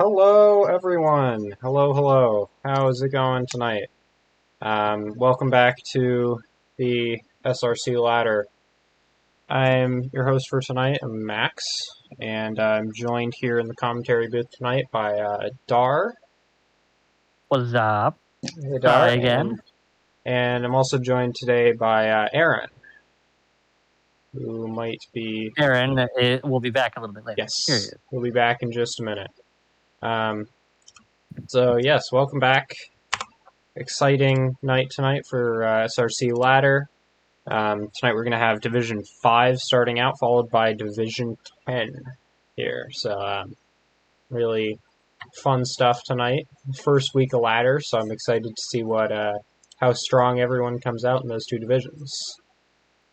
Hello, everyone. Hello. How's it going tonight? Welcome back to the SRC Ladder. I'm your host for tonight. I'm Max, and I'm joined here in the commentary booth tonight by Dar. What's up? Hey, Dar. Hi again. And I'm also joined today by Aaron, who might be... Aaron will be back a little bit later. Yes, Here he is. we'll be back in just a minute. So, yes, welcome back. Exciting night tonight for SRC Ladder. Tonight we're going to have Division 5 starting out, followed by Division 10 here. So, really fun stuff tonight. First week of ladder, so I'm excited to see how strong everyone comes out in those two divisions.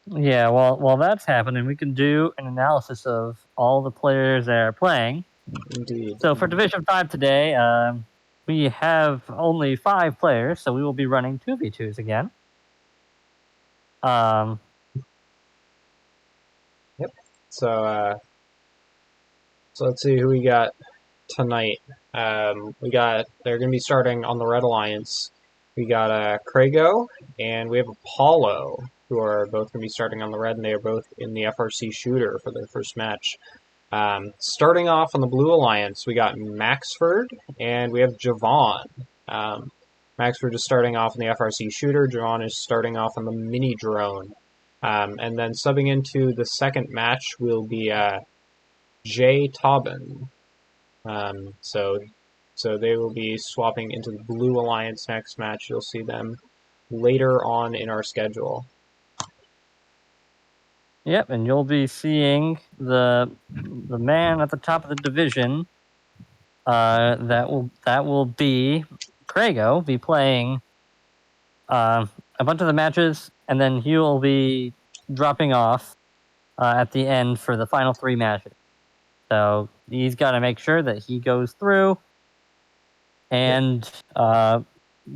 Yeah, well, while that's happening, we can do an analysis of all the players that are playing. Indeed. So for Division 5 today, we have only 5 players, so we will be running 2v2s again. Yep. So let's see who we got tonight. They're going to be starting on the Red Alliance. We got Krago, and we have Apollo, who are both going to be starting on the Red, and they are both in the FRC Shooter for their first match. Starting off on the Blue Alliance, we got Maxford, and we have Javon. Maxford is starting off in the FRC Shooter, Javon is starting off on the Mini Drone. And then subbing into the second match will be Jay Tobin. So they will be swapping into the Blue Alliance next match. You'll see them later on in our schedule. Yep, and you'll be seeing the man at the top of the division. That will be Krago, be playing a bunch of the matches, and then he will be dropping off at the end for the final 3 matches. So he's got to make sure that he goes through and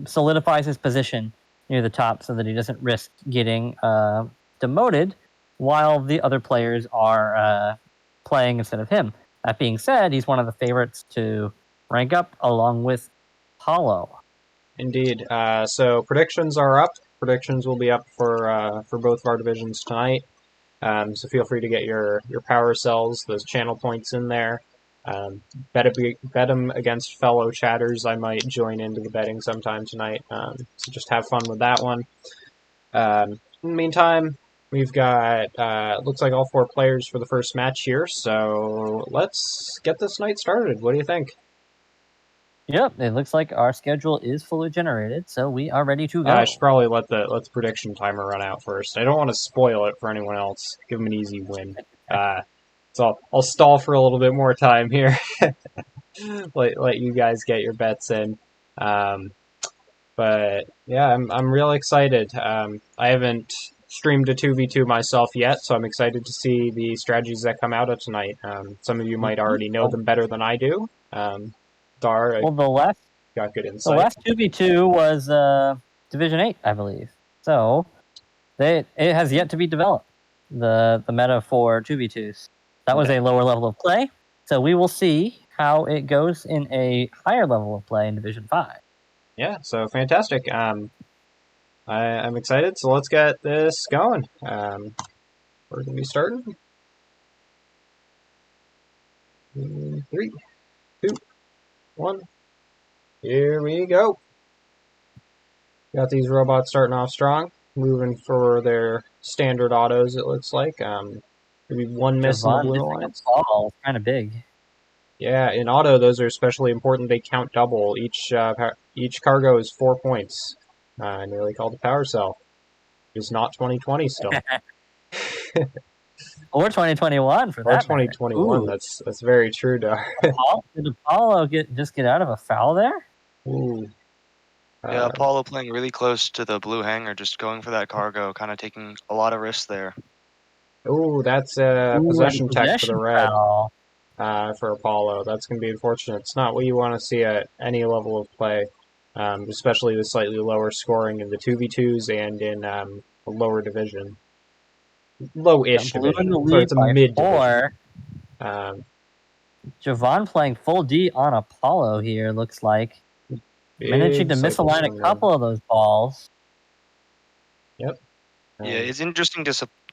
solidifies his position near the top so that he doesn't risk getting demoted while the other players are playing instead of him. That being said, he's one of the favorites to rank up along with Hollow. Indeed. So predictions are up. Predictions will be up for both of our divisions tonight. So feel free to get your power cells, those channel points in there. Bet them against fellow chatters. I might join into the betting sometime tonight. So just have fun with that one. In the meantime, we've got looks like all 4 players for the first match here. So let's get this night started. What do you think? Yep, it looks like our schedule is fully generated, so we are ready to go. I should probably let the prediction timer run out first. I don't want to spoil it for anyone else. Give them an easy win. So I'll stall for a little bit more time here. let you guys get your bets in. But yeah, I'm real excited. I haven't streamed a 2v2 myself yet, so I'm excited to see the strategies that come out of tonight. Some of you might already know them better than I do. Dar, well, the last got good insight. The last 2v2 was Division 8, I believe. So it has yet to be developed, the meta for 2v2s. That was a lower level of play, so we will see how it goes in a higher level of play in Division 5. Yeah, so fantastic. I'm excited, so let's get this going. We're going to be starting. 3, 2, 1. Here we go. Got these robots starting off strong, moving for their standard autos, it looks like. Maybe one miss in the Blue Alliance. It's kind of big. Yeah, in auto, those are especially important. They count double. Each cargo is 4 points. Nearly called a power cell. It's not 2020 still. Or 2021 for that. Or 2021. That's very true, Dar. Did Apollo just get out of a foul there? Ooh. Yeah, Apollo playing really close to the blue hangar, just going for that cargo, kind of taking a lot of risks there. Ooh, that's a possession tech for the red. Foul. For Apollo. That's going to be unfortunate. It's not what you want to see at any level of play, especially with slightly lower scoring in the 2v2s and in a lower division. Low-ish division. So it's a mid-division. Javon playing full D on Apollo here, looks like. Managing Big to cycle misalign a swing. couple of those balls. Yep. Yeah, it's interesting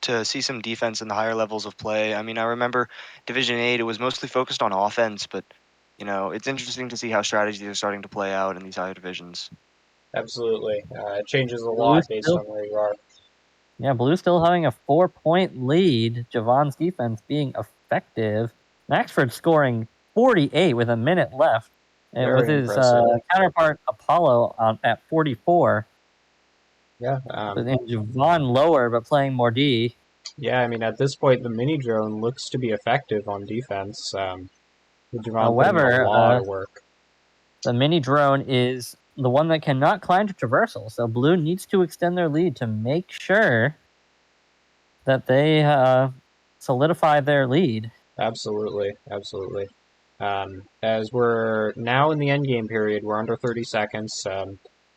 to see some defense in the higher levels of play. I mean, I remember Division 8, it was mostly focused on offense, but it's interesting to see how strategies are starting to play out in these higher divisions. Absolutely. It changes a Blue lot based still, on where you are. yeah, Blue still having a 4-point lead. Javon's defense being effective. Maxford scoring 48 with a minute left, and with Very his impressive. counterpart Apollo at 44. Yeah. And Javon lower, but playing more D. Yeah, I mean, at this point, the mini drone looks to be effective on defense. With Javon putting in a However, lot of work. the mini drone is the one that cannot climb to traversal, so Blue needs to extend their lead to make sure that they solidify their lead. Absolutely, absolutely. As we're now in the end game period, we're under 30 seconds.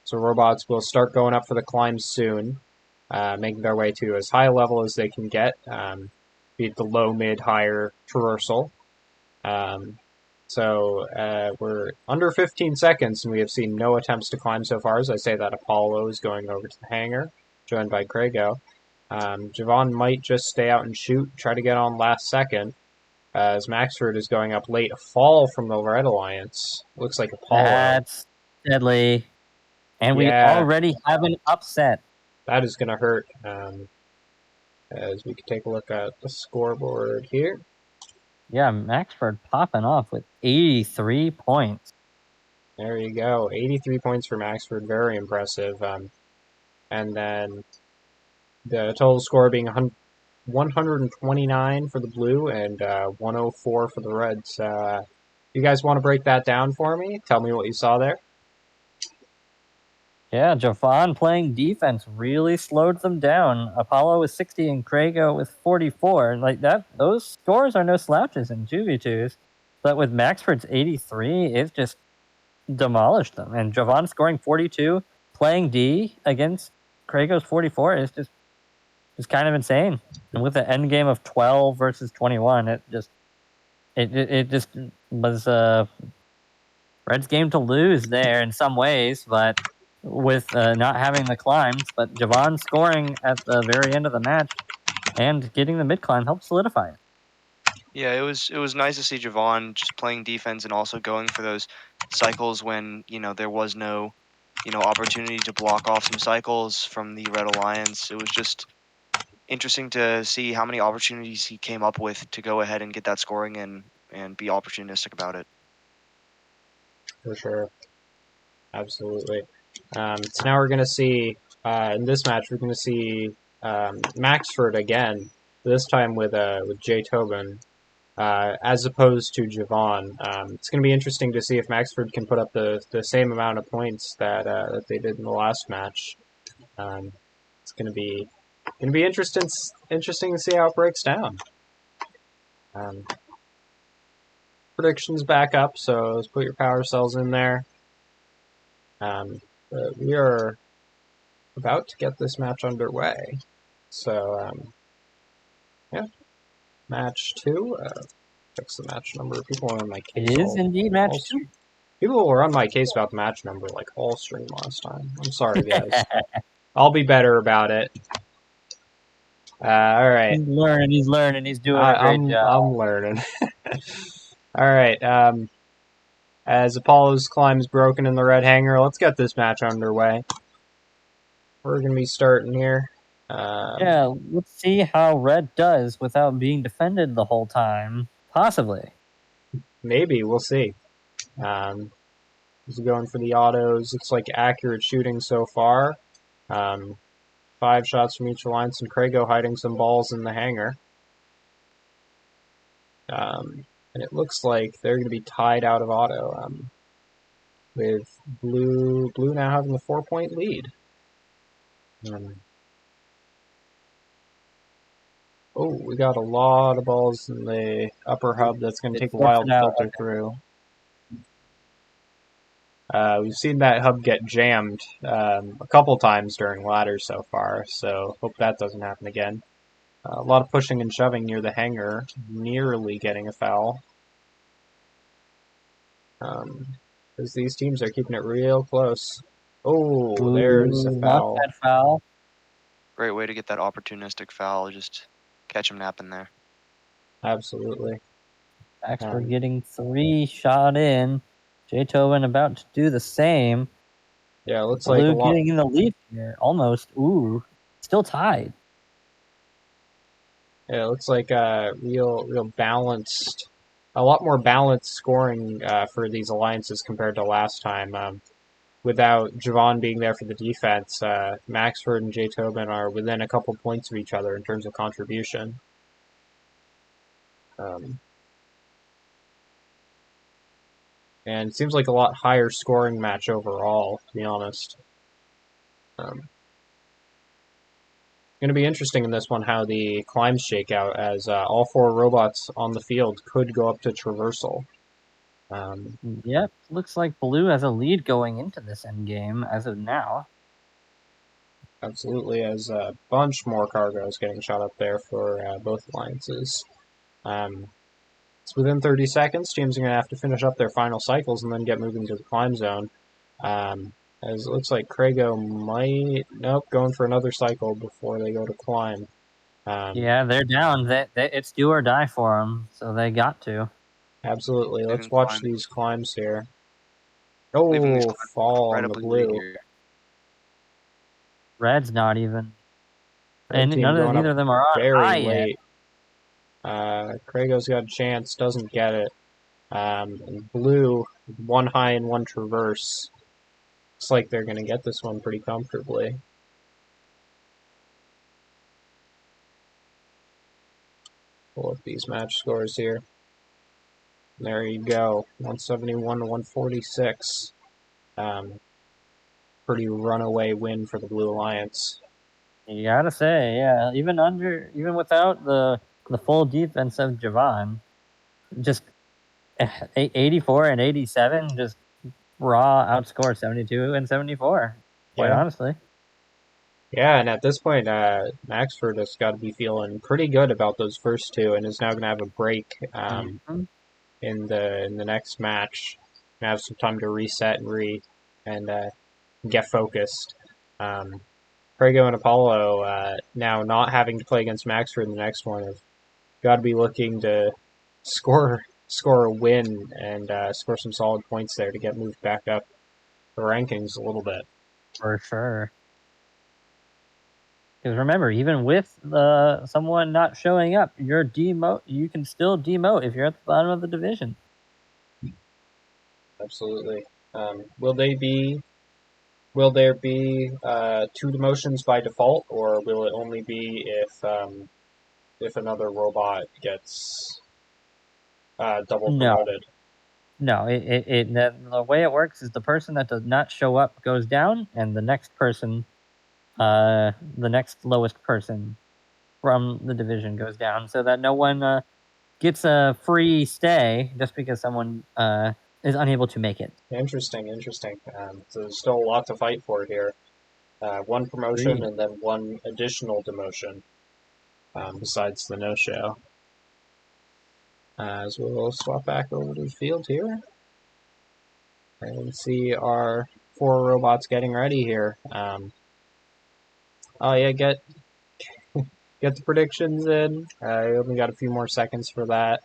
So robots will start going up for the climbs soon, making their way to as high a level as they can get, be it the low, mid, higher traversal. We're under 15 seconds, and we have seen no attempts to climb so far. As I say that, Apollo is going over to the hangar, joined by Craigo. Javon might just stay out and shoot, try to get on last second, as Maxford is going up late. A fall from the Red Alliance. Looks like Apollo. That's deadly. And we Yeah. already have an upset. That is going to hurt. As we can take a look at the scoreboard here. Yeah, Maxford popping off with 83 points. There you go. 83 points for Maxford. Very impressive. And then the total score being 129 for the blue and 104 for the reds. You guys want to break that down for me? Tell me what you saw there. Yeah, Javon playing defense really slowed them down. Apollo with 60 and Craigo with 44. Like that, those scores are no slouches in 2v2s. But with Maxford's 83, it just demolished them. And Javon scoring 42, playing D against Craigo's 44 is just kind of insane. And with the end game of 12 versus 21, it just was Reds game to lose there in some ways, but with not having the climbs, but Javon scoring at the very end of the match and getting the mid climb helped solidify it. Yeah, it was nice to see Javon just playing defense and also going for those cycles when there was no opportunity to block off some cycles from the Red Alliance. It was just interesting to see how many opportunities he came up with to go ahead and get that scoring in and be opportunistic about it. For sure. Absolutely. So now we're going to see, in this match, we're going to see Maxford again, this time with Jay Tobin, as opposed to Javon. It's going to be interesting to see if Maxford can put up the same amount of points that they did in the last match. It's going to be interesting to see how it breaks down. Predictions back up, so let's put your power cells in there. But we are about to get this match underway. So, yeah. Match 2. Fix the match number. People were on my case. It is indeed match 2. People were on my case about the match number like all stream last time. I'm sorry, guys. I'll be better about it. All right. He's learning. He's doing a great job. I'm learning. All right. As Apollo's climb is broken in the red hangar, let's get this match underway. We're going to be starting here. Yeah, let's see how Red does without being defended the whole time. Possibly. Maybe. We'll see. He's going for the autos. Looks like accurate shooting so far. 5 shots from each alliance, and Craigo hiding some balls in the hangar. And it looks like they're going to be tied out of auto, with blue now having the 4-point lead. We got a lot of balls in the upper hub that's going to take a while to filter through. We've seen that hub get jammed a couple times during ladders so far, so hope that doesn't happen again. A lot of pushing and shoving near the hangar, nearly getting a foul. Because these teams are keeping it real close. Oh, there's a Ooh, not foul. that foul. Great way to get that opportunistic foul. Just catch him napping there. Absolutely. Max, we're Um, getting 3 shot in. Jaytoven about to do the same. yeah, it looks like a Blue lot. getting in the lead here. Almost. Ooh. Still tied. Yeah, it looks like real balanced, a lot more balanced scoring for these alliances compared to last time. Without Javon being there for the defense, Maxford and Jay Tobin are within a couple points of each other in terms of contribution. And it seems like a lot higher scoring match overall, to be honest. Going to be interesting in this one how the climbs shake out, as all 4 robots on the field could go up to traversal. Yep. Looks like Blue has a lead going into this end game as of now. Absolutely, as a bunch more cargoes getting shot up there for both alliances. It's within 30 seconds. Teams are going to have to finish up their final cycles and then get moving to the climb zone. As it looks like Krago might... Nope, going for another cycle before they go to climb. Yeah, they're down. It's do or die for them, so they got to. Absolutely. Let's Leaving watch climbs, these climbs here. leaving these Oh, climbs fall on the incredibly late blue. here. Red's not even. Red And team going up neither of them are on very high yet. late. Krago's got a chance, doesn't get it. And blue, 1 high and 1 traverse. Looks like they're going to get this one pretty comfortably. Pull up these match scores here. There you go, 171 to 146. Pretty runaway win for the Blue Alliance. You gotta say, yeah. Even without the full defense of Javon, just 84 and 87, just raw outscore 72 and 74. Quite Yeah. honestly. Yeah, and at this point, Maxford has got to be feeling pretty good about those first 2, and is now going to have a break Mhm. in the next match. Gonna have some time to reset and get focused. Prego and Apollo now not having to play against Maxford in the next one have got to be looking to score a win and score some solid points there to get moved back up the rankings a little bit. For sure. Because remember, even with someone not showing up, you can still demote if you're at the bottom of the division. Absolutely. Will there be 2 demotions by default, or will it only be if another robot gets double No, promoted? no. The way it works is the person that does not show up goes down, and the next next lowest person from the division goes down, so that no one gets a free stay just because someone is unable to make it. Interesting. So there's still a lot to fight for here. 1 promotion Agreed. and then 1 additional demotion besides the no-show. As we'll swap back over to the field here and see our 4 robots getting ready here. Oh yeah, get the predictions in. I only got a few more seconds for that.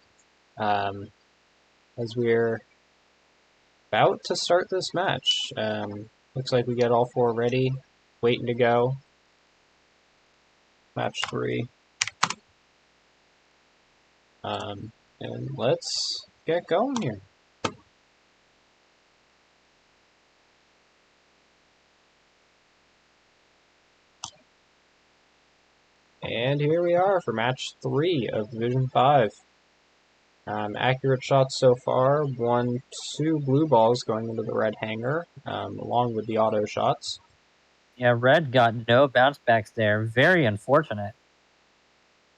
As we're about to start this match. Looks like we get all 4 ready, waiting to go. Match 3. And let's get going here. And here we are for match 3 of Division 5. Accurate shots so far. 2 blue balls going into the red hanger, along with the auto shots. Yeah, Red got no bounce backs there. Very unfortunate.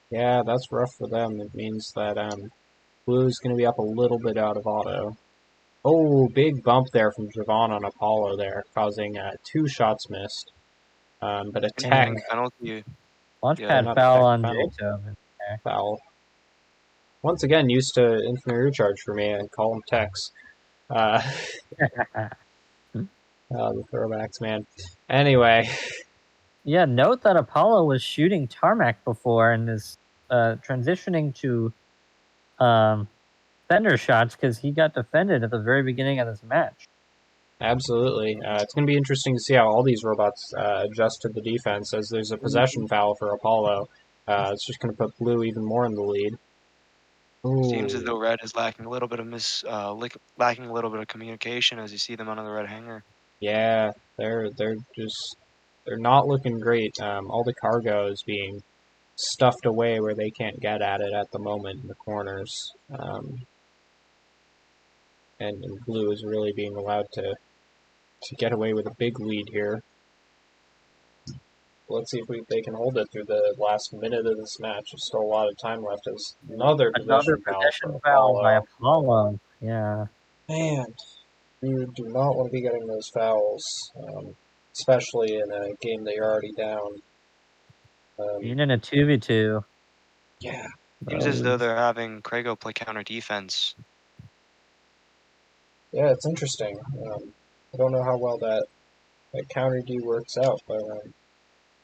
Yeah, that's rough for them. It means that Blue's going to be up a little bit out of auto. Oh, big bump there from Javon on Apollo there, causing 2 shots missed. But a tech Incoming penalty. Yeah, Launchpad not a foul tech on penalty Jaytoven. foul. Once again, used to infinite recharge for me. I call them techs. The throwbacks, man. Anyway, Yeah, note that Apollo was shooting tarmac before and is transitioning to fender shots because he got defended at the very beginning of this match. absolutely. It's going to be interesting to see how all these robots adjust to the defense, as there's a possession foul for Apollo. It's just going to put Blue even more in the lead. Seems as Ooh. though Red is lacking a little bit of lacking a little bit of communication as you see them under the red hanger. Yeah, they're not looking great. All the cargo is being stuffed away where they can't get at it at the moment in the corners. And Blue is really being allowed to get away with a big lead here. Let's see if they can hold it through the last minute of this match. There's still a lot of time left. As another possession foul for by Apollo. Apollo. Yeah. Man, you do not want to be getting those fouls, especially in a game that you're already down. Being in a 2v2. Yeah. Seems as though they're having Krago play counter defense. Yeah, it's interesting. I don't know how well that counter D works out, but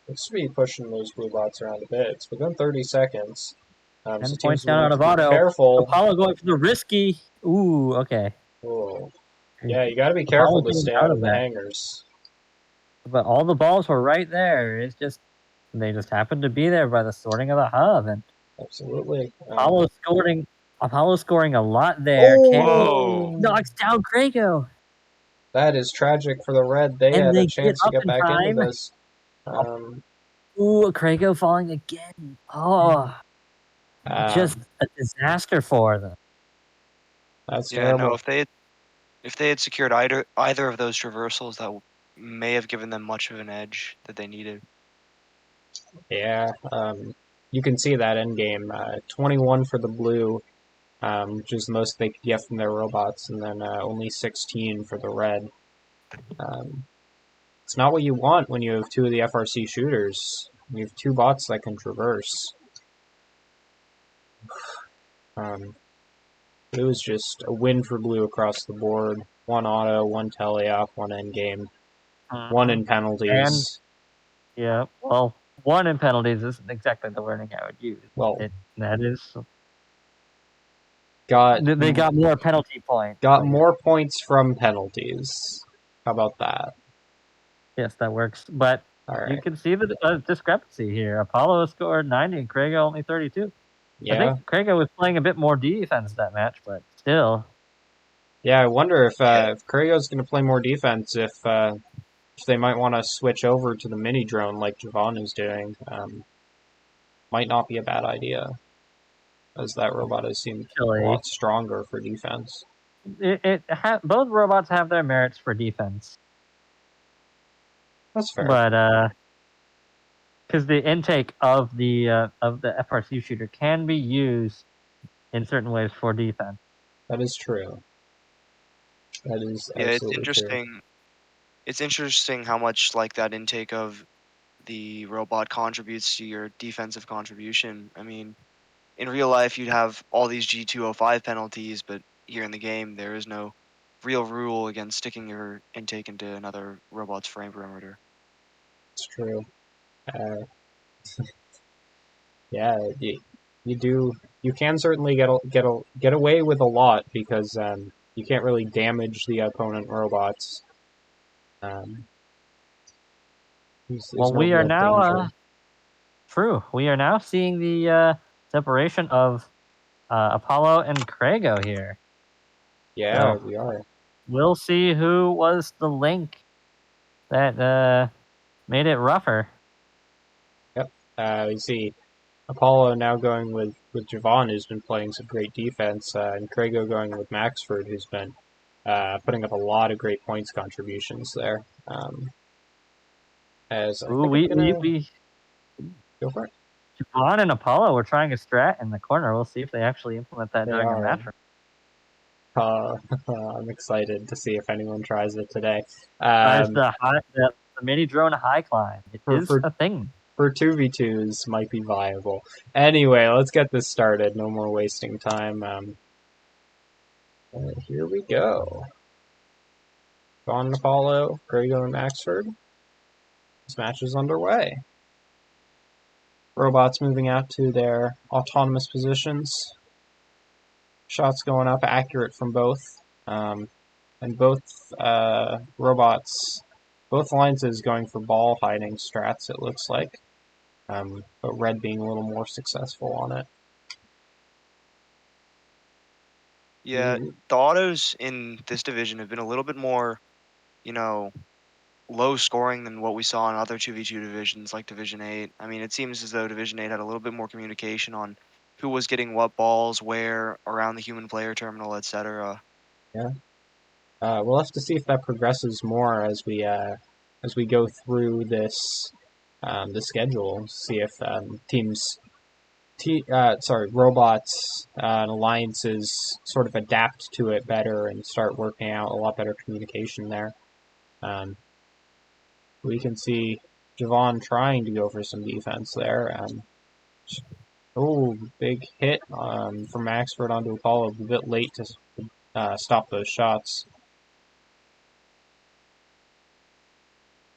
looks to be pushing those blue bots around a bit. It's within 30 seconds. 10 So points teams down will out need of to be auto. careful. Apollo going for the risky. Ooh, okay. Whoa. Yeah, you got to be Apollo careful to getting stay out out of of the that. hangers. But all the balls were right there. It's just they just happened to be there by the sorting of the hub, and Absolutely. Apollo scoring a lot there. Whoa. Knocks down Krago, That is tragic for the Red. They and had a they get chance to up get in back into time. this. Um, Ooh, Krago falling again. Oh, just a disaster for them. That's Yeah, no. terrible. If they had secured either of those traversals, that may have given them much of an edge that they needed. Yeah. You can see that end game. 21 for the blue, which is the most they could get from their robots, and then only 16 for the red. It's not what you want when you have two of the FRC shooters. You have two bots that can traverse. It was just a win for blue across the board. One auto, one teleoff, one endgame, one in penalties. And yeah, well, one in penalties isn't exactly the wording I would use. Well, That is got they got more penalty points. more points from penalties. How about that? Yes, that works. But All you right. can see the discrepancy here. Apollo scored 90 and Krago only 32. Yeah. I think Krago was playing a bit more defense that match, but still. Yeah, I wonder if Cryo's going to play more defense, if they might want to switch over to the mini drone like Javon is doing. Might not be a bad idea, as that robot has seemed a lot stronger for defense. Both robots have their merits for defense. That's fair. But because the intake of the FRC shooter can be used in certain ways for defense. That is true. That is Yeah, it's absolutely true. interesting. It's interesting how much like that intake of the robot contributes to your defensive contribution. I mean, in real life, you'd have all these G205 penalties, but here in the game, there is no real rule against sticking your intake into another robot's frame perimeter. It's true. Yeah, you can certainly get away with a lot because you can't really damage the opponent robots. There's no We are real now danger. true. We are now seeing the separation of Apollo and Krago here. Yeah, So we are. we'll see who was the link that made it rougher. Yep. You see Apollo now going with Javon, who's been playing some great defense, and Krago going with Maxford, who's been putting up a lot of great points contributions there. As I think I'm gonna go for it. Javon and Apollo were trying a strat in the corner. We'll see if they actually implement that during the match. I'm excited to see if anyone tries it today. Tries the mini drone high climb. It is a thing. For 2v2s might be viable. Anyway, let's get this started. No more wasting time. Here we go. Gone Apollo, Grego, and Maxford. This match is underway. Robots moving out to their autonomous positions. Shots going up, accurate from both. And both robots, both alliances going for ball hiding strats, it looks like. But Red being a little more successful on it. Yeah, the autos in this division have been a little bit more, low scoring than what we saw in other 2v2 divisions like Division 8. I mean, it seems as though Division 8 had a little bit more communication on who was getting what balls, where, around the human player terminal, etc. Yeah. We'll have to see if that progresses more as we go through this the schedule. See if robots and alliances sort of adapt to it better and start working out a lot better communication there. We can see Javon trying to go for some defense there. Big hit from Maxford onto Apollo. A bit late to stop those shots.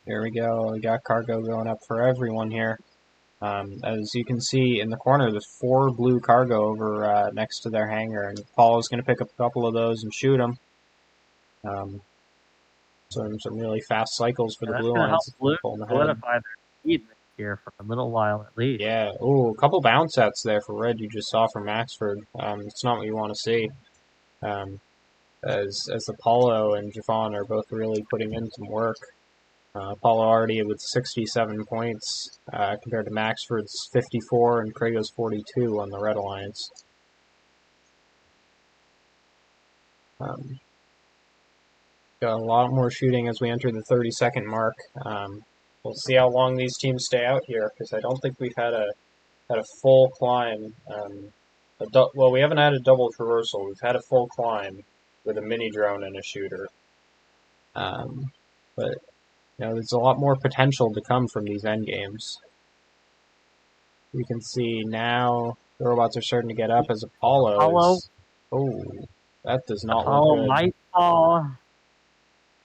Here we go. We got cargo going up for everyone here. As you can see in the corner, there's 4 blue cargo over next to their hangar, and Apollo's going to pick up a couple of those and shoot them. Some really fast cycles for the blue lines. lines. Blue solidify their lead here for a little while at least. Yeah. A couple bounce sets there for Red you just saw from Maxford. It's not what you want to see. As Apollo and Javon are both really putting in some work. Apollo already with 67 points compared to Maxford's 54 and Krago's 42 on the Red Alliance. Got a lot more shooting as we enter the 30-second mark. We'll see how long these teams stay out here, because I don't think we've had a full climb. We haven't had a double traversal. We've had a full climb with a mini drone and a shooter. But there's a lot more potential to come from these end games. We can see now the robots are starting to get up as Apollo is... that does not look good. Might fall.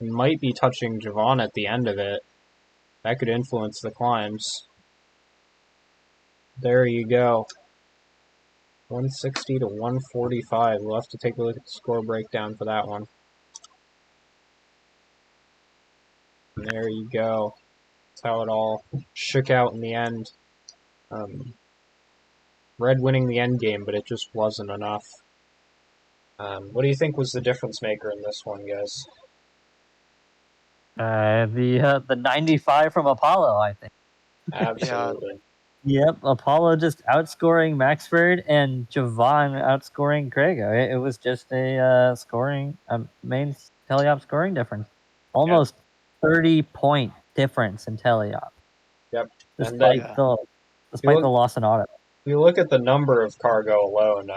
He might be touching Javon at the end of it. That could influence the climbs. There you go. 160 to 145. We'll have to take a look at the score breakdown for that one. And there you go. That's how it all shook out in the end. Red winning the end game, but it just wasn't enough. What do you think was the difference maker in this one, guys? The 95 from Apollo, I think. Absolutely. Yep, Apollo just outscoring Maxford and Javon outscoring Krago. It was just a main teleop scoring difference. Almost 30-point difference in teleop. Yep. Despite the loss in auto. If you look at the number of cargo alone,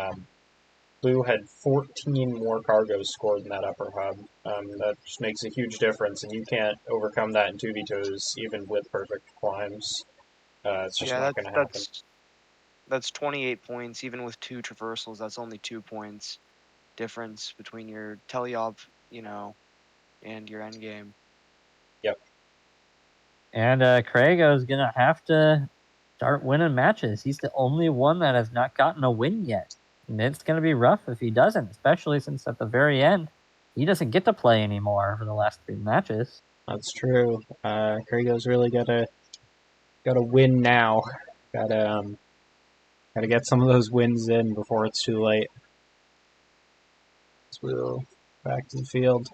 Blue had 14 more cargoes scored in that upper hub. That just makes a huge difference, and you can't overcome that in 2v2s, even with perfect climbs. It's just not going to happen. That's 28 points, even with 2 traversals. That's only 2 points difference between your teleop, and your end game. Yep. And Krago's going to have to start winning matches. He's the only one that has not gotten a win yet. And it's going to be rough if he doesn't, especially since at the very end, he doesn't get to play anymore for the last 3 matches. That's true. Krago's really got to win now. Got to get some of those wins in before it's too late. So we'll back to the field.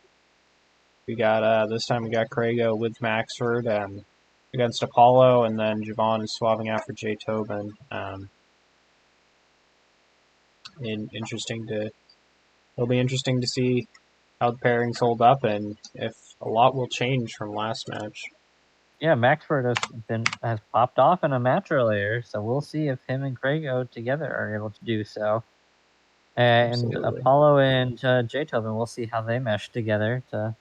We got this time we got Krago with Maxford against Apollo, and then Javon is swapping out for Jay Tobin. It'll be interesting to see how the pairings hold up and if a lot will change from last match. Yeah, Maxford has popped off in a match earlier, so we'll see if him and Krago together are able to do so. And Absolutely. Apollo and Jay Tobin, we'll see how they mesh together. Yeah.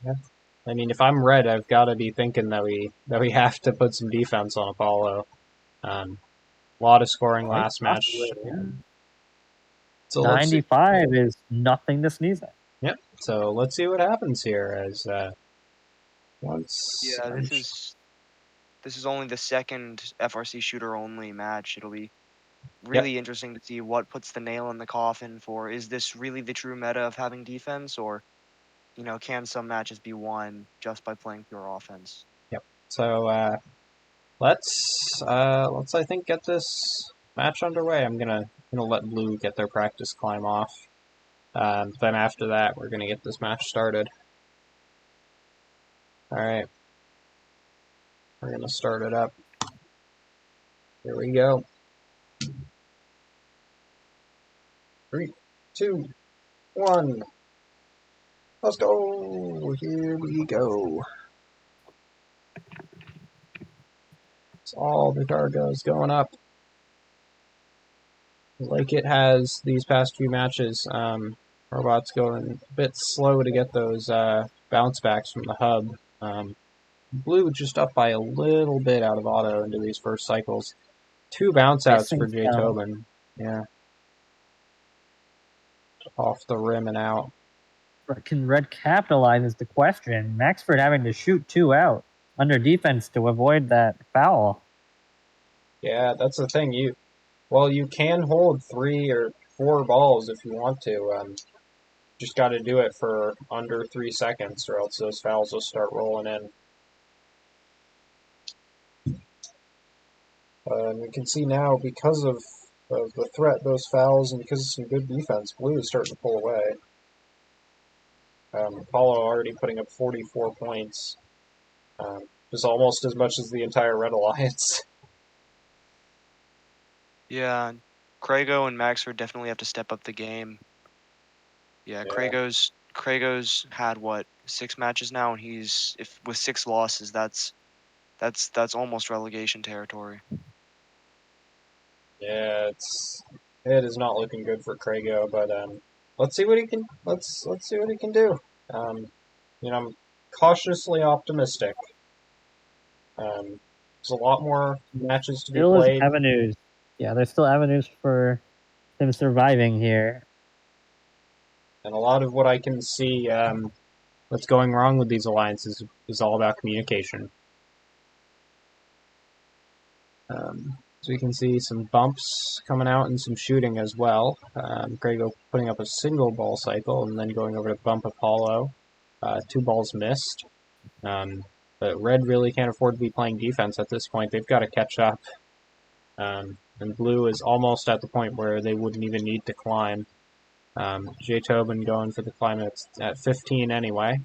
I mean, if I'm Red, I've got to be thinking that we have to put some defense on Apollo. A lot of scoring last match. Yeah. So 95 is nothing to sneeze at. Yep. So let's see what happens here as once. Yeah, this is only the second FRC shooter only match. It'll be Yep. really interesting to see what puts the nail in the coffin for. Is this really the true meta of having defense, or can some matches be won just by playing pure offense? Yep. So let's I think get this match underway. I'm gonna let Blue get their practice climb off. Then after that, we're gonna get this match started. All right. We're gonna start it up. Here we go. 3, 2, 1. Let's go. Here we go. It's all the cargoes going up. Like it has these past few matches, Robot's going a bit slow to get those bounce backs from the hub. Blue just up by a little bit out of auto into these first cycles. 2 bounce outs for J. Tobin. Yeah. Off the rim and out. Can Red capitalize is the question. Maxford having to shoot 2 out under defense to avoid that foul. Yeah, that's the thing. You can hold 3 or 4 balls if you want to. Just got to do it for under 3 seconds, or else those fouls will start rolling in. You can see now, because of the threat, those fouls, and because of some good defense, Blue is starting to pull away. Apollo already putting up 44 points. Just almost as much as the entire Red Alliance. Yeah, Craigo and Maxford definitely have to step up the game. Yeah, Craigo's had what, 6 matches now, and he's with 6 losses. That's almost relegation territory. Yeah, it is not looking good for Craigo, but let's see what he can see what he can do. I'm cautiously optimistic. There's a lot more matches to be Still is played. avenues. Yeah, there's still avenues for him surviving here. And a lot of what I can see what's going wrong with these alliances is all about communication. So we can see some bumps coming out and some shooting as well. Grego putting up a single ball cycle and then going over to bump Apollo. 2 balls missed. But Red really can't afford to be playing defense at this point. They've got to catch up. And Blue is almost at the point where they wouldn't even need to climb. J. Tobin going for the climb at 15 anyway.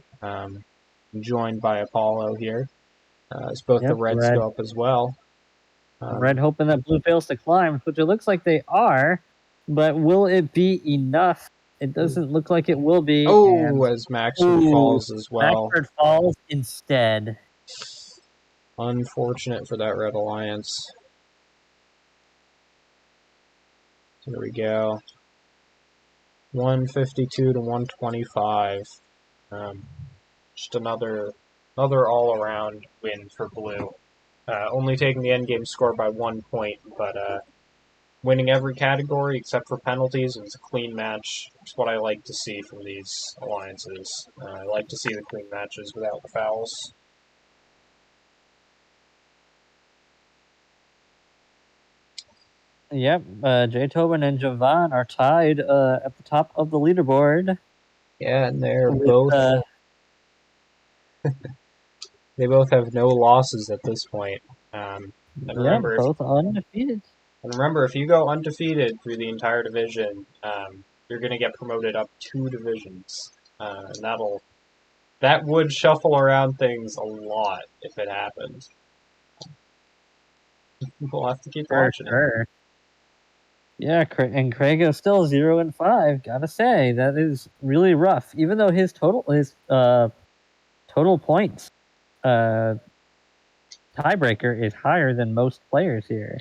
Joined by Apollo here. As both the Reds go up as well. Red hoping that Blue fails to climb, which it looks like they are, but will it be enough? It doesn't look like it will be. Oh, as Maxford falls as well. Maxford falls instead. Unfortunate for that Red Alliance. Here we go. 152 to 125. Just another all-around win for Blue. Only taking the endgame score by 1 point, but winning every category except for penalties. It was a clean match. It's what I like to see from these alliances. I like to see the clean matches without the fouls. Yep, J. Tobin and Javan are tied at the top of the leaderboard. Yeah, and they're both... they both have no losses at this point. And remember, both undefeated. And remember, if you go undefeated through the entire division, you're going to get promoted up 2 divisions. And that would shuffle around things a lot if it happened. We'll have to keep watching it. Yeah, and Craig is still 0-5. Gotta say, that is really rough. Even though his total points tiebreaker is higher than most players here.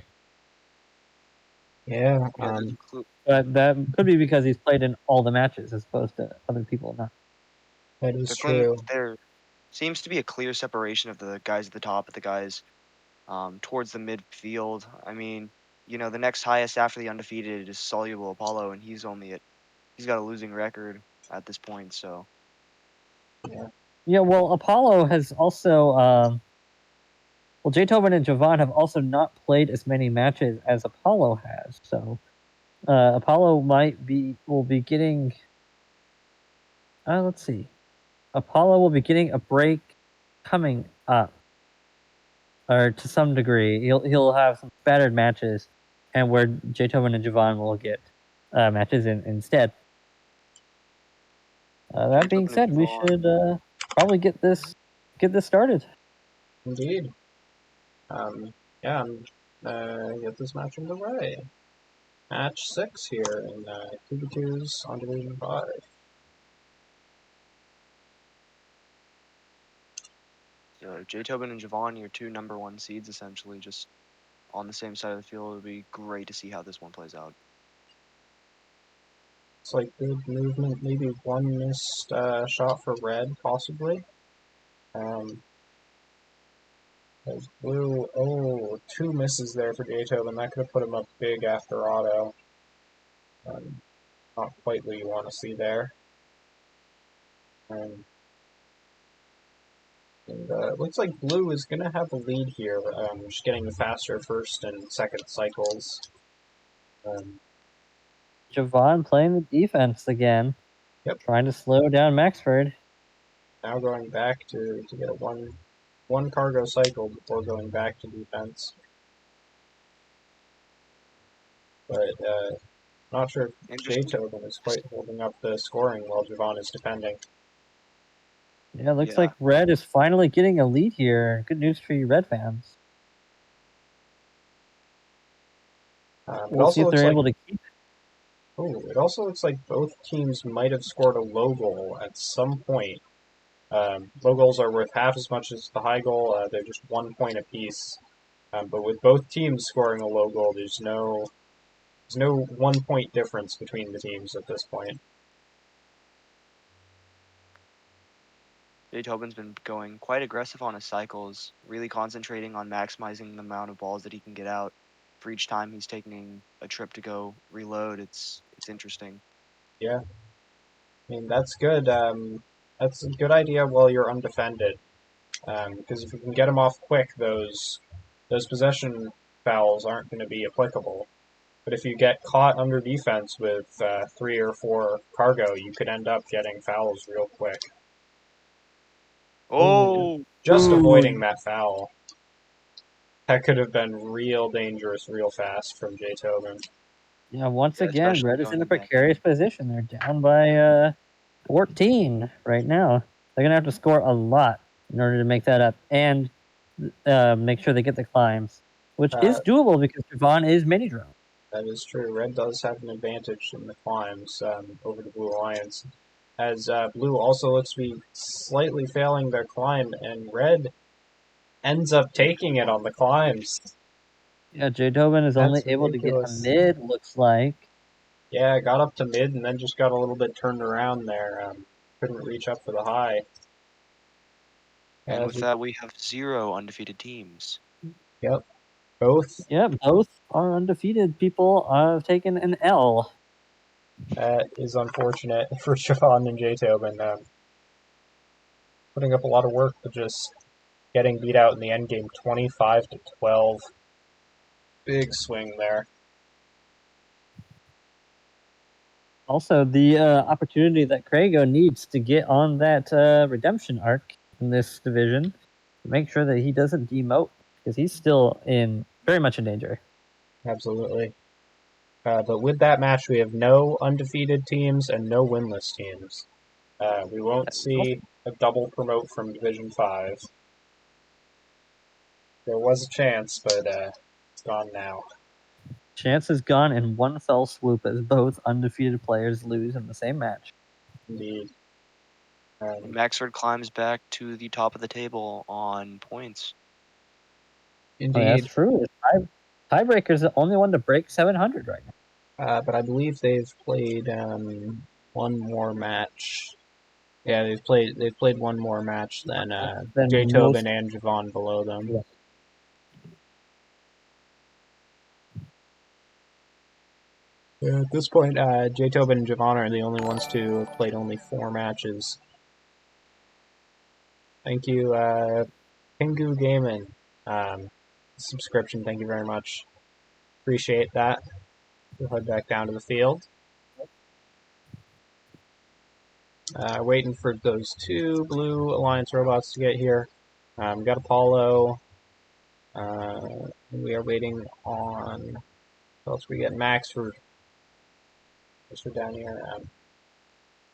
Yeah, but that could be because he's played in all the matches as opposed to other people not. That is true. There seems to be a clear separation of the guys at the top and the guys towards the midfield. I mean, the next highest after the undefeated is Soluble Apollo, and he's got a losing record at this point. So, yeah, Yeah, well, Apollo has also well, Jaytobin and Javon have also not played as many matches as Apollo has. So Apollo will be getting. Let's see. Apollo will be getting a break coming up, or to some degree, he'll have some spattered matches, and where Jaytobin and Javon will get matches instead. That being Jaytobin and said, we Javon. should probably get this started. Indeed. Yeah, get this match underway. Match 6 here in 2v2s on Division 5. Jaytobin and Javon, your two #1 seeds, essentially, just on the same side of the field. It'll be great to see how this one plays out. It's like good movement, maybe one missed shot for red, possibly. There's blue. Oh, two misses there for Jaytobin. That could have put him up big after auto. Not quite what you want to see there. It looks like blue is going to have the lead here, just getting the faster first and second cycles. Javon playing the defense again. Yep. Trying to slow down Maxford. Now going back to get a one cargo cycle before going back to defense. But not sure if Jaytobin is quite holding up the scoring while Javon is defending. Yeah, looks like red is finally getting a lead here. Good news for you red fans. We'll see if they're able to keep it. Oh, it also looks like both teams might have scored a low goal at some point. Low goals are worth half as much as the high goal. They're just 1 point apiece. But with both teams scoring a low goal, there's no 1 point difference between the teams at this point. Jaytobin's been going quite aggressive on his cycles, really concentrating on maximizing the amount of balls that he can get out. For each time he's taking a trip to go reload, it's interesting. Yeah, I mean that's good. That's a good idea while you're undefended, because if you can get them off quick, those possession fouls aren't going to be applicable. But if you get caught under defense with 3 or 4 cargo, you could end up getting fouls real quick. Oh! Just avoiding that foul. That could have been real dangerous real fast from Jaytobin. Yeah, once again, red is in a precarious position. They're down by 14 right now. They're going to have to score a lot in order to make that up and make sure they get the climbs, which is doable because Javon is mini drone. That is true. Red does have an advantage in the climbs over the Blue Alliance. As Blue also looks to be slightly failing their climb, and Red ends up taking it on the climbs. Yeah, Jaytobin is only able to get a mid, looks like. Yeah, got up to mid and then just got a little bit turned around there. Couldn't reach up for the high. And with that, we have 0 undefeated teams. Yep. Both? Yeah, both are undefeated. People have taken an L. That is unfortunate for Javon and Jaytobin. Putting up a lot of work, but just getting beat out in the end game 25-12. Big swing there. Also, the opportunity that Krago needs to get on that redemption arc in this division to make sure that he doesn't demote, because he's still very much in danger. Absolutely. But with that match, we have no undefeated teams and no winless teams. We won't see a double promote from Division 5. There was a chance, but it's gone now. Chance is gone in one fell swoop as both undefeated players lose in the same match. Indeed. Maxford climbs back to the top of the table on points. Indeed. Oh, that's true. Tiebreaker is the only one to break 700 right now. But I believe they've played one more match. Yeah, they've played one more match than Jaytobin and Javon below them. Yeah. Yeah, at this point, Jaytobin and Javon are the only ones to have played only 4 matches. Thank you, Pingu Gaming. Subscription, thank you very much. Appreciate that. We'll head back down to the field. Waiting for those two blue Alliance robots to get here. We got Apollo. We are waiting on... What else we get? Max for... We're down here.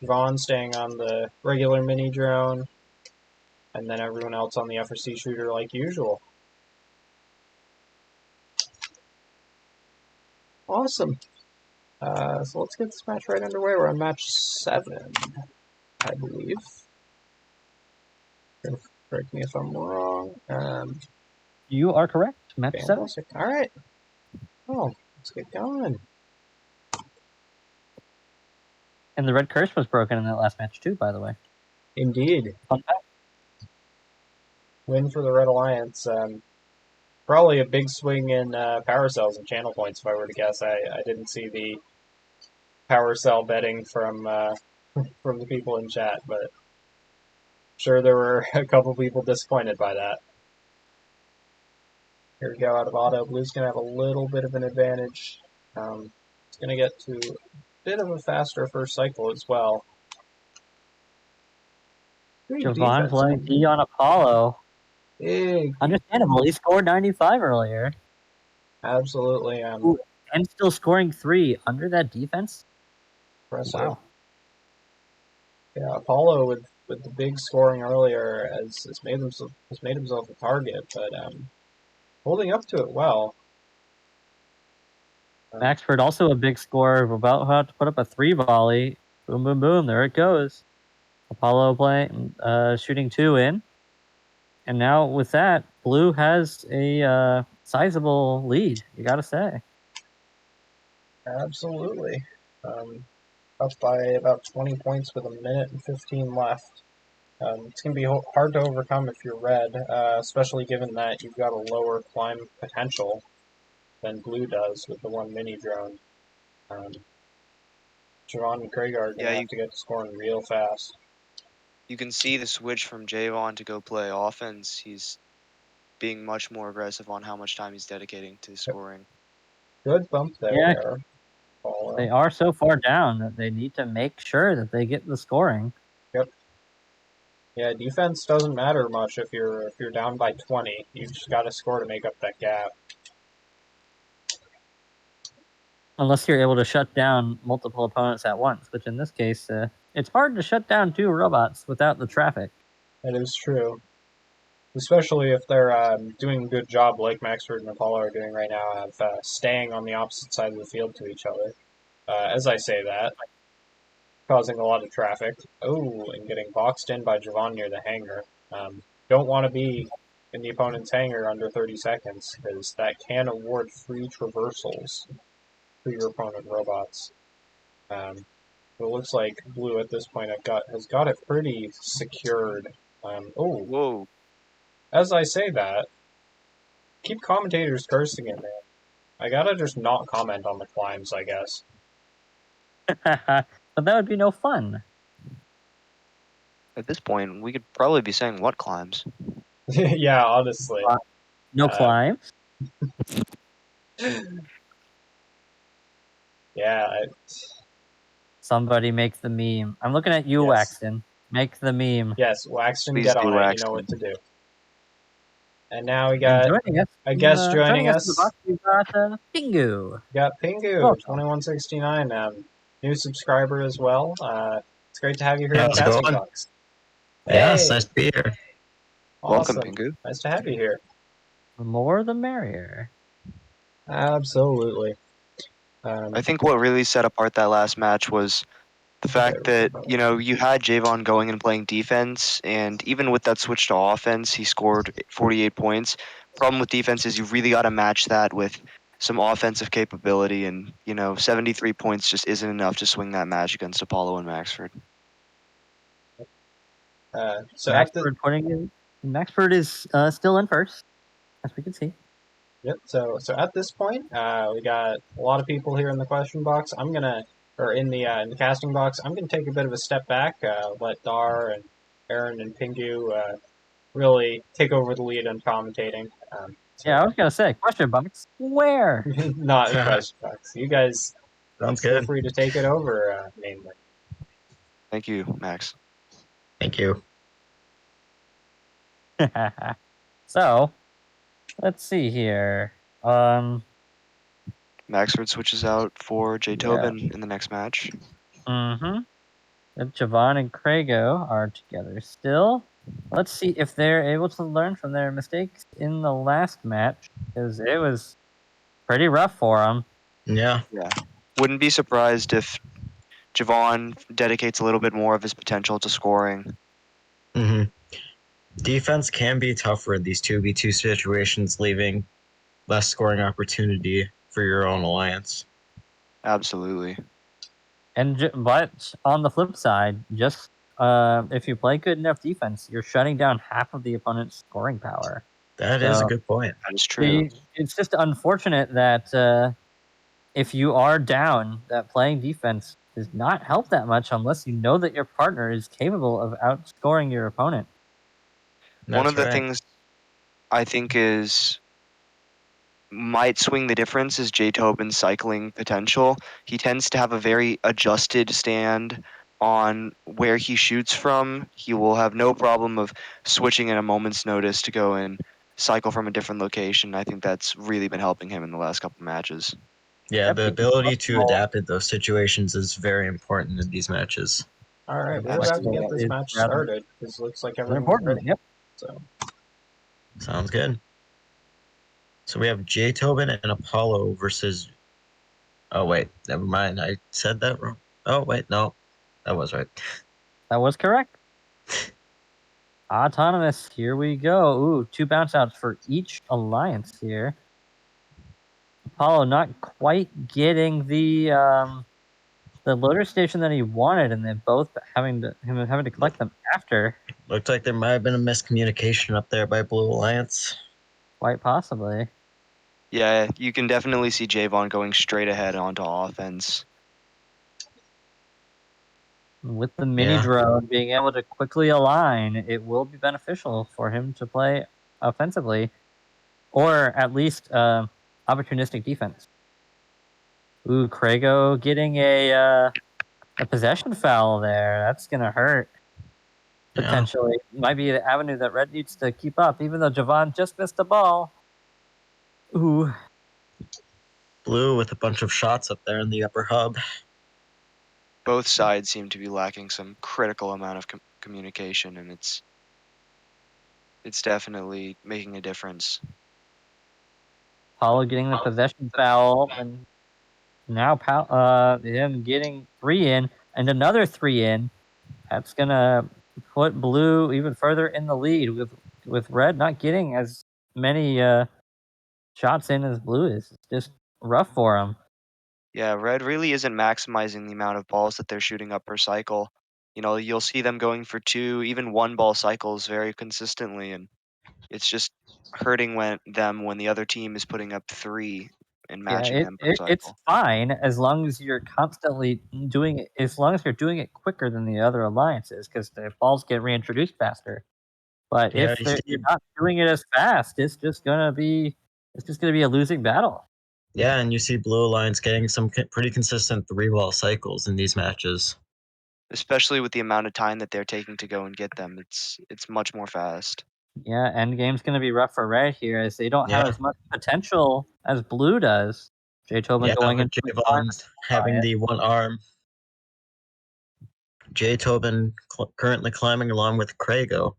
Vaughn staying on the regular mini drone. And then everyone else on the SRC shooter like usual. Awesome. So let's get this match right underway. We're on match 7, I believe. Correct me if I'm wrong. You are correct. Match 7. Fantastic. All right. Oh, let's get going. And the red curse was broken in that last match too, by the way. Indeed. Fun fact. Win for the Red Alliance. Probably a big swing in power cells and channel points, if I were to guess. I didn't see the power cell betting from from the people in chat, but sure there were a couple people disappointed by that. Here we go out of auto. Blue's going to have a little bit of an advantage. It's going to get to a bit of a faster first cycle as well. Javon playing D on Apollo. Big. Understandable. He scored 95 earlier. Absolutely. And still scoring 3 under that defense. Impressive. Wow. Yeah, Apollo with the big scoring earlier has made himself a target, but holding up to it well. Maxford also a big scorer, about to put up a 3 volley. Boom, boom, boom. There it goes. Apollo playing, shooting 2 in. And now with that, Blue has a sizable lead, you got to say. Absolutely. Up by about 20 points with 1:15 left. It's going to be hard to overcome if you're red, especially given that you've got a lower climb potential than Blue does with the one mini drone. Javon and Craig are going to have to get to scoring real fast. You can see the switch from Javon to go play offense. He's being much more aggressive on how much time he's dedicating to scoring. Good bump there. Yeah, they are so far down that they need to make sure that they get the scoring. Yep. Yeah, defense doesn't matter much if you're down by 20. You've just got to score to make up that gap. Unless you're able to shut down multiple opponents at once, which in this case, it's hard to shut down 2 robots without the traffic. That is true. Especially if they're doing a good job like Maxford and Apollo are doing right now of staying on the opposite side of the field to each other. As I say that, causing a lot of traffic. Oh, and getting boxed in by Javon near the hangar. Don't want to be in the opponent's hangar under 30 seconds, because that can award free traversals for your opponent robots. But it looks like Blue at this point has got it pretty secured. Whoa. As I say that, keep commentators cursing it, man. I gotta just not comment on the climbs, I guess. But that would be no fun. At this point, we could probably be saying what climbs. Yeah, honestly. No climbs? Yeah. Somebody make the meme. I'm looking at you, Yes. Waxton. Make the meme. Yes, Waxton, Please get do, on it. Waxton. You know what to do. And now we got, joining us, I guess joining us, in the box, we've got Pingu. we got Pingu, 2169, new subscriber as well. It's great to have you here in the casting box. Yeah, it's nice to be here. Awesome. Welcome, Pingu. Nice to have you here. The more the merrier. Absolutely. I think what really set apart that last match was the fact that, you had Javon going and playing defense, and even with that switch to offense, he scored 48 points. Problem with defense is you really got to match that with some offensive capability, and, 73 points just isn't enough to swing that match against Apollo and Maxford. So Maxford is still in first, as we can see. Yep. So at this point, we got a lot of people here in the question box. In the casting box. I'm gonna take a bit of a step back. Let Dar and Aaron and Pingu really take over the lead in commentating. Yeah, I was gonna say, question box, where? Not in question box. You guys Sounds feel good. free to take it over, mainly. Thank you, Max. Thank you. So, let's see here. Maxford switches out for J Yeah. Tobin in the next match. Mm-hmm. Javon and Craigo are together still. Let's see if they're able to learn from their mistakes in the last match, because it was pretty rough for them. Yeah. Yeah. Wouldn't be surprised if Javon dedicates a little bit more of his potential to scoring. hmm Defense can be tougher in these 2v2 situations, leaving less scoring opportunity for your own alliance. Absolutely. But on the flip side, just if you play good enough defense, you're shutting down half of the opponent's scoring power. That is a So, good point. That is true. It's just unfortunate that if you are down, that playing defense does not help that much unless you know that your partner is capable of outscoring your opponent. One That's of the right. things I think might swing the difference is J Tobin's cycling potential. He tends to have a very adjusted stand on where he shoots from. He will have no problem of switching at a moment's notice to go and cycle from a different location. I think that's really been helping him in the last couple matches. Yeah, Yep, the he can ability to roll. adapt in those situations is very important in these matches. All right, we're about to Absolutely. get this match started because it looks like They're everyone's important. ready. Yep. So, Sounds good. So we have J Tobin and Apollo versus. Oh wait, never mind. I said that wrong. Oh wait, no, that was right. That was correct. Autonomous. Here we go. Ooh, 2 bounce outs for each alliance here. Apollo not quite getting the loader station that he wanted, and then both having to collect them after. Looked like there might have been a miscommunication up there by Blue Alliance. Quite possibly. Yeah, you can definitely see Javon going straight ahead onto offense. With the mini Yeah. drone being able to quickly align, it will be beneficial for him to play offensively, or at least opportunistic defense. Ooh, Craigo getting a possession foul there. That's gonna hurt. Yeah. Potentially, might be the avenue that Red needs to keep up. Even though Javon just missed the ball. Ooh, Blue with a bunch of shots up there in the upper hub. Both sides seem to be lacking some critical amount of communication, and it's definitely making a difference. Paulo getting the possession foul, and now him getting 3 in and another 3 in. That's gonna put Blue even further in the lead, with Red not getting as many shots in as Blue is. It's just rough for him. Yeah, Red really isn't maximizing the amount of balls that they're shooting up per cycle. You know, you'll see them going for 2, even 1-ball cycles very consistently, and it's just hurting when the other team is putting up 3 and matching them per It's cycle. fine as long as you're constantly doing it. As long as you're doing it quicker than the other alliances, because the balls get reintroduced faster. But Yeah, if you see, you're not doing it as fast, it's just gonna be a losing battle. yeah, and you see Blue Alliance getting some pretty consistent 3-ball cycles in these matches. Especially with the amount of time that they're taking to go and get them. It's much more fast. Yeah, end game's gonna be rough for Red here, as they don't have Yeah. as much potential as Blue does. J Tobin Yeah, going with into the Javon having the one arm. J Tobin currently climbing along with Craigo.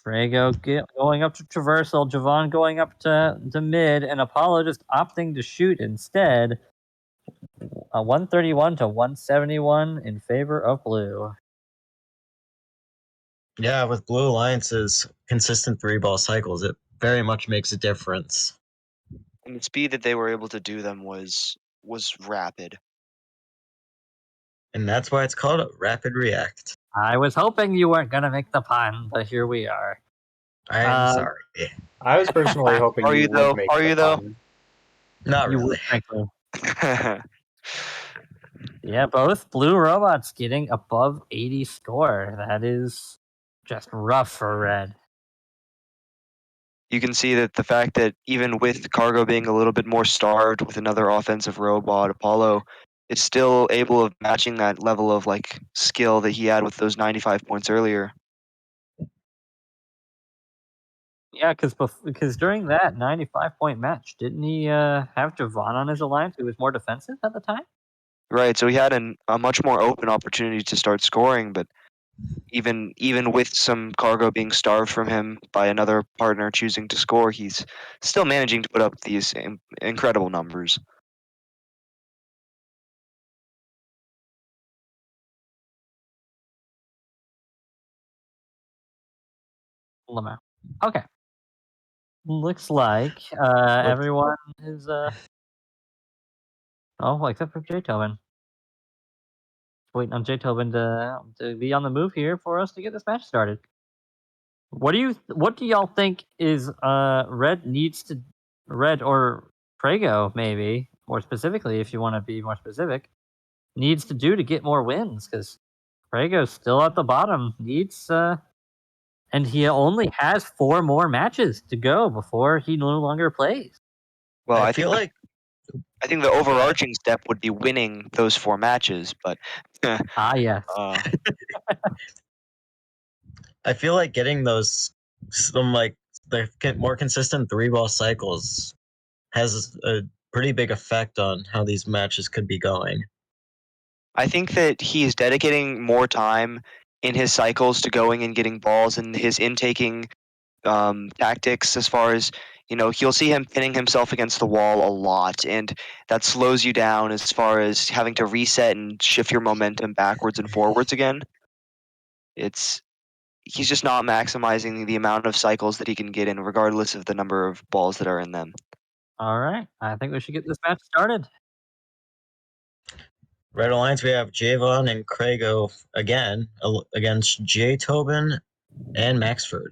Drago going up to traversal, Javon going up to mid, and Apollo just opting to shoot instead. 131 to 171 in favor of Blue. Yeah, with Blue Alliance's consistent 3-ball cycles, it very much makes a difference. And the speed that they were able to do them was rapid. And that's why it's called a rapid react. I was hoping you weren't gonna make the pun, but here we are. I am sorry. I was personally hoping Are you you would though? make Are the you though? pun. Not You really. would, frankly. Yeah, both blue robots getting above 80 score. That is just rough for red. You can see that the fact that even with Cargo being a little bit more starved with another offensive robot, Apollo is still able of matching that level of like skill that he had with those 95 points earlier. Yeah, because during that 95-point match, didn't he have Javon on his alliance who was more defensive at the time? Right, so he had a much more open opportunity to start scoring, but even with some Cargo being starved from him by another partner choosing to score, he's still managing to put up these incredible numbers. Lamau. Okay. Looks like everyone is oh, except for J Tobin. Waiting on J Tobin to be on the move here for us to get this match started. What do y'all think is Red or Prego maybe, more specifically if you want to be more specific, needs to do to get more wins? Because Prego's still at the bottom, and he only has 4 more matches to go before he no longer plays. Well, I feel like I think the overarching step would be winning those 4 matches, but Yes. I feel like getting those some like the more consistent 3-ball cycles has a pretty big effect on how these matches could be going. I think that he's dedicating more time in his cycles to going and getting balls and his intaking tactics as far as, you'll see him pinning himself against the wall a lot, and that slows you down as far as having to reset and shift your momentum backwards and forwards again. He's just not maximizing the amount of cycles that he can get in, regardless of the number of balls that are in them. All right. I think we should get this match started. Red Alliance, we have Javon and Craigo again against J Tobin and Maxford.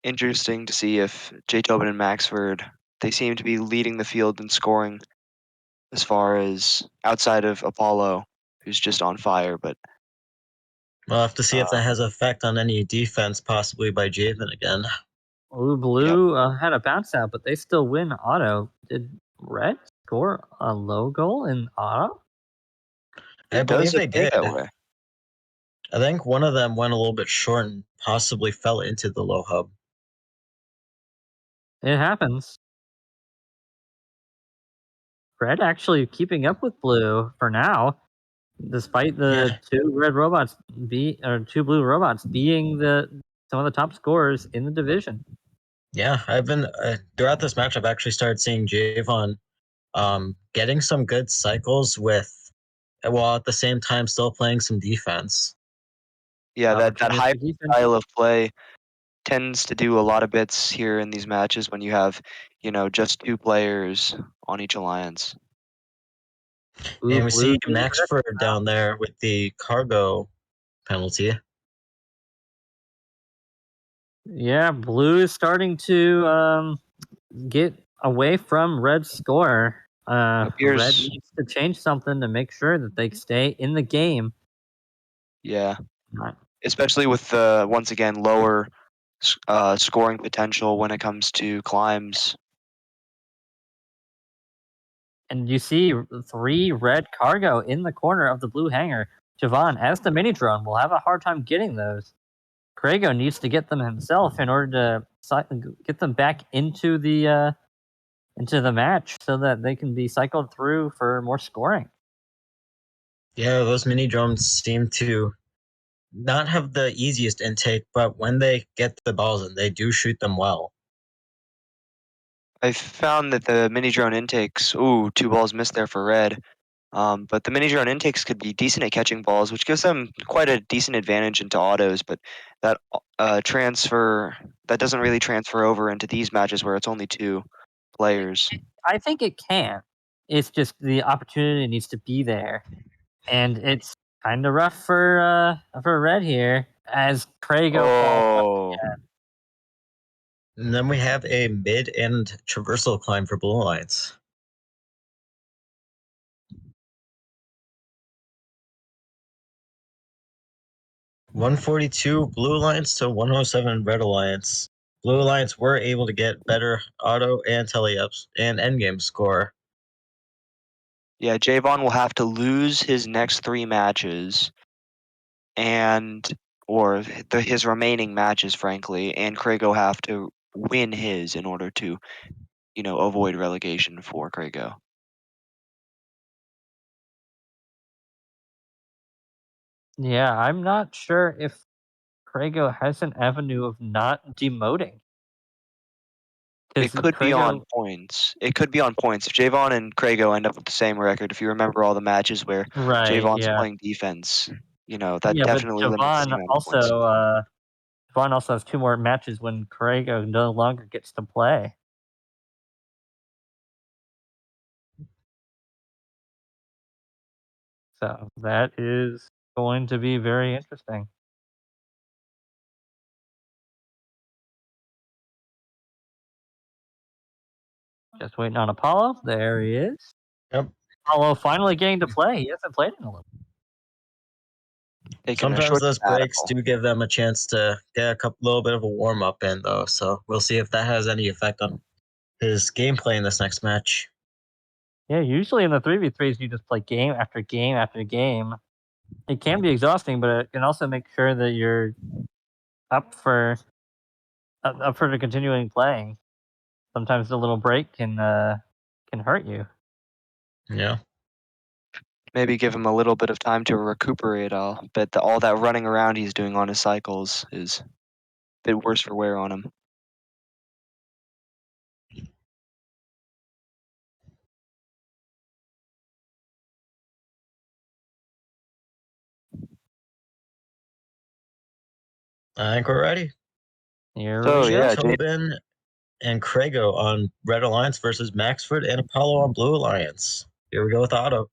Interesting to see if J. Tobin and Maxford, they seem to be leading the field in scoring as far as outside of Apollo, who's just on fire, but We'll have to see if that has an effect on any defense, possibly by Javon again. Ooh, blue had a bounce out, but they still win auto. Did red score a low goal in auto? I believe they appear did. that way. I think one of them went a little bit short and possibly fell into the low hub. It happens. Red actually keeping up with blue for now, despite the two blue robots being some of the top scorers in the division. Yeah, I've been throughout this match. I've actually started seeing Javon getting some good cycles while at the same time still playing some defense. Yeah, that high Opportunistic defense. style of play tends to do a lot of bits here in these matches when you have, just 2 players on each alliance. Ooh, And we see blue Maxford down there with the cargo penalty. Yeah, blue is starting to get away from red's score. Red Appears, needs to change something to make sure that they stay in the game. yeah, Right. especially with the, once again, lower scoring potential when it comes to climbs. And you see 3 red cargo in the corner of the blue hangar. Javon, as the mini drone, will have a hard time getting those. Craigo needs to get them himself in order to get them back into the match so that they can be cycled through for more scoring. Yeah, those mini drones seem to not have the easiest intake, but when they get the balls in, they do shoot them well. I found that the mini drone intakes, 2 balls missed there for red. But the mini drone intakes could be decent at catching balls, which gives them quite a decent advantage into autos. But that that doesn't really transfer over into these matches where it's only 2 players. I think it can. It's just the opportunity needs to be there, and it's kind of rough for red here as Craigo falls up Oh, again. And then we have a mid and traversal climb for Blue Alliance. 142 Blue Alliance to 107 Red Alliance. Blue Alliance were able to get better auto and tele-ups and endgame score. Yeah, Javon will have to lose his next 3 matches or his remaining matches, frankly, and Krago have to win his in order to, avoid relegation for Krago. Yeah, I'm not sure if Krago has an avenue of not demoting. It could be on points. It could be on points. If Javon and Krago end up with the same record, if you remember all the matches where Right, Javon's yeah. playing defense, that Yeah, but definitely limits the amount of points. Javon also has 2 more matches when Krago no longer gets to play. So that is going to be very interesting. Just waiting on Apollo. There he is. Yep. Apollo finally getting to play. He hasn't played in a little. Taking a Sometimes short those breaks sabbatical. do give them a chance to get little bit of a warm up in, though. So we'll see if that has any effect on his gameplay in this next match. Yeah, usually in the 3v3s, you just play game after game after game. It can be exhausting, but it can also make sure that you're up for the continuing playing. Sometimes a little break can hurt you. Yeah. Maybe give him a little bit of time to recuperate. I'll bet that all that running around he's doing on his cycles is a bit worse for wear on him. I think we're ready. Here So, we go. yeah, Tobin and Krago on Red Alliance versus Maxford and Apollo on Blue Alliance. Here we go with auto.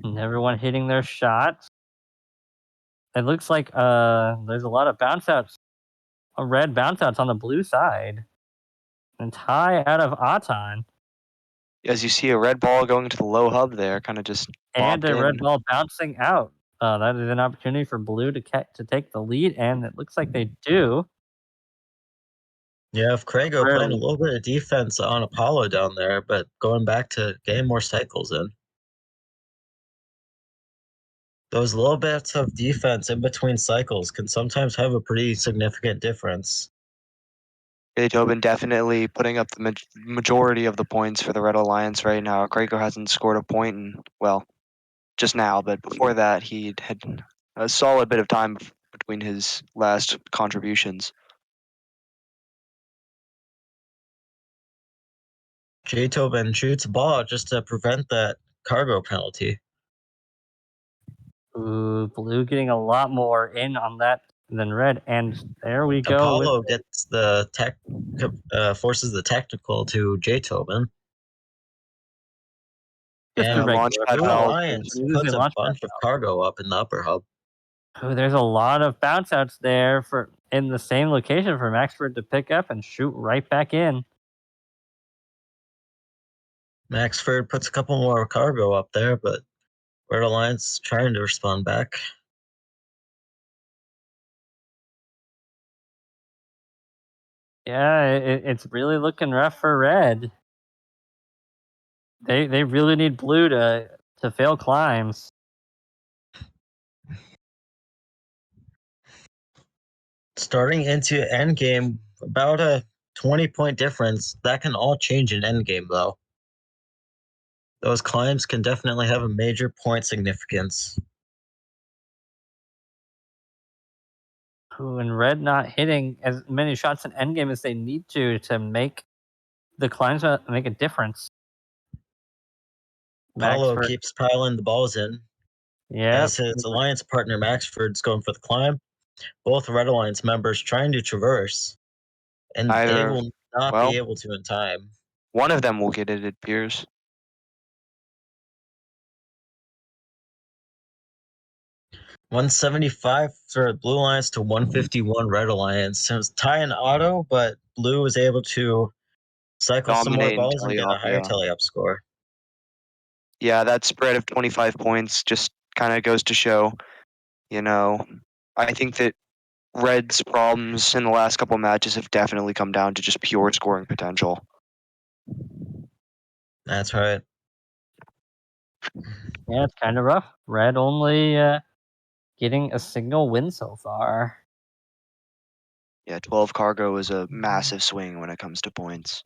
And everyone hitting their shots. It looks like there's a lot of bounce outs, red bounce outs on the blue side. And tie out of Aton. as you see a red ball going to the low hub there, kind of just And bopped a in. red ball bouncing out. That is an opportunity for blue to take the lead, and it looks like they do. Yeah, if Krago playing a little bit of defense on Apollo down there, but going back to getting more cycles in. Those little bits of defense in between cycles can sometimes have a pretty significant difference. Tobin definitely putting up the majority of the points for the Red Alliance right now. Krago hasn't scored a point in, well, just now, but before that, he had a solid bit of time between his last contributions. Tobin shoots a ball just to prevent that cargo penalty. Ooh, blue getting a lot more in on that than red, and there we go. Apollo gets the forces the technical to Tobin. Just And a a launch regular pad Blue foul. Alliance puts a bunch of cargo up in the upper hub. Ooh, there's a lot of bounce outs there in the same location for Maxford to pick up and shoot right back in. Maxford puts a couple more cargo up there, but Red Alliance trying to respond back. Yeah, it's really looking rough for red. They really need blue to fail climbs. Starting into endgame, about a 20-point difference. That can all change in endgame, though. Those climbs can definitely have a major point significance. Ooh, and red not hitting as many shots in endgame as they need to make the climbs make a difference. Apollo keeps piling the balls in. Yeah. As his alliance partner Maxford's going for the climb. Both Red Alliance members trying to traverse. And they will not be able to in time. One of them will get it appears. $175 for Blue Alliance to $151 Red Alliance. It was tie and auto, but Blue was able to cycle some more balls and get a higher tele-up score. Yeah, that spread of 25 points just kind of goes to show, I think that Red's problems in the last couple matches have definitely come down to just pure scoring potential. That's right. Yeah, it's kind of rough. Red only getting a single win so far. Yeah, 12 cargo is a massive swing when it comes to points.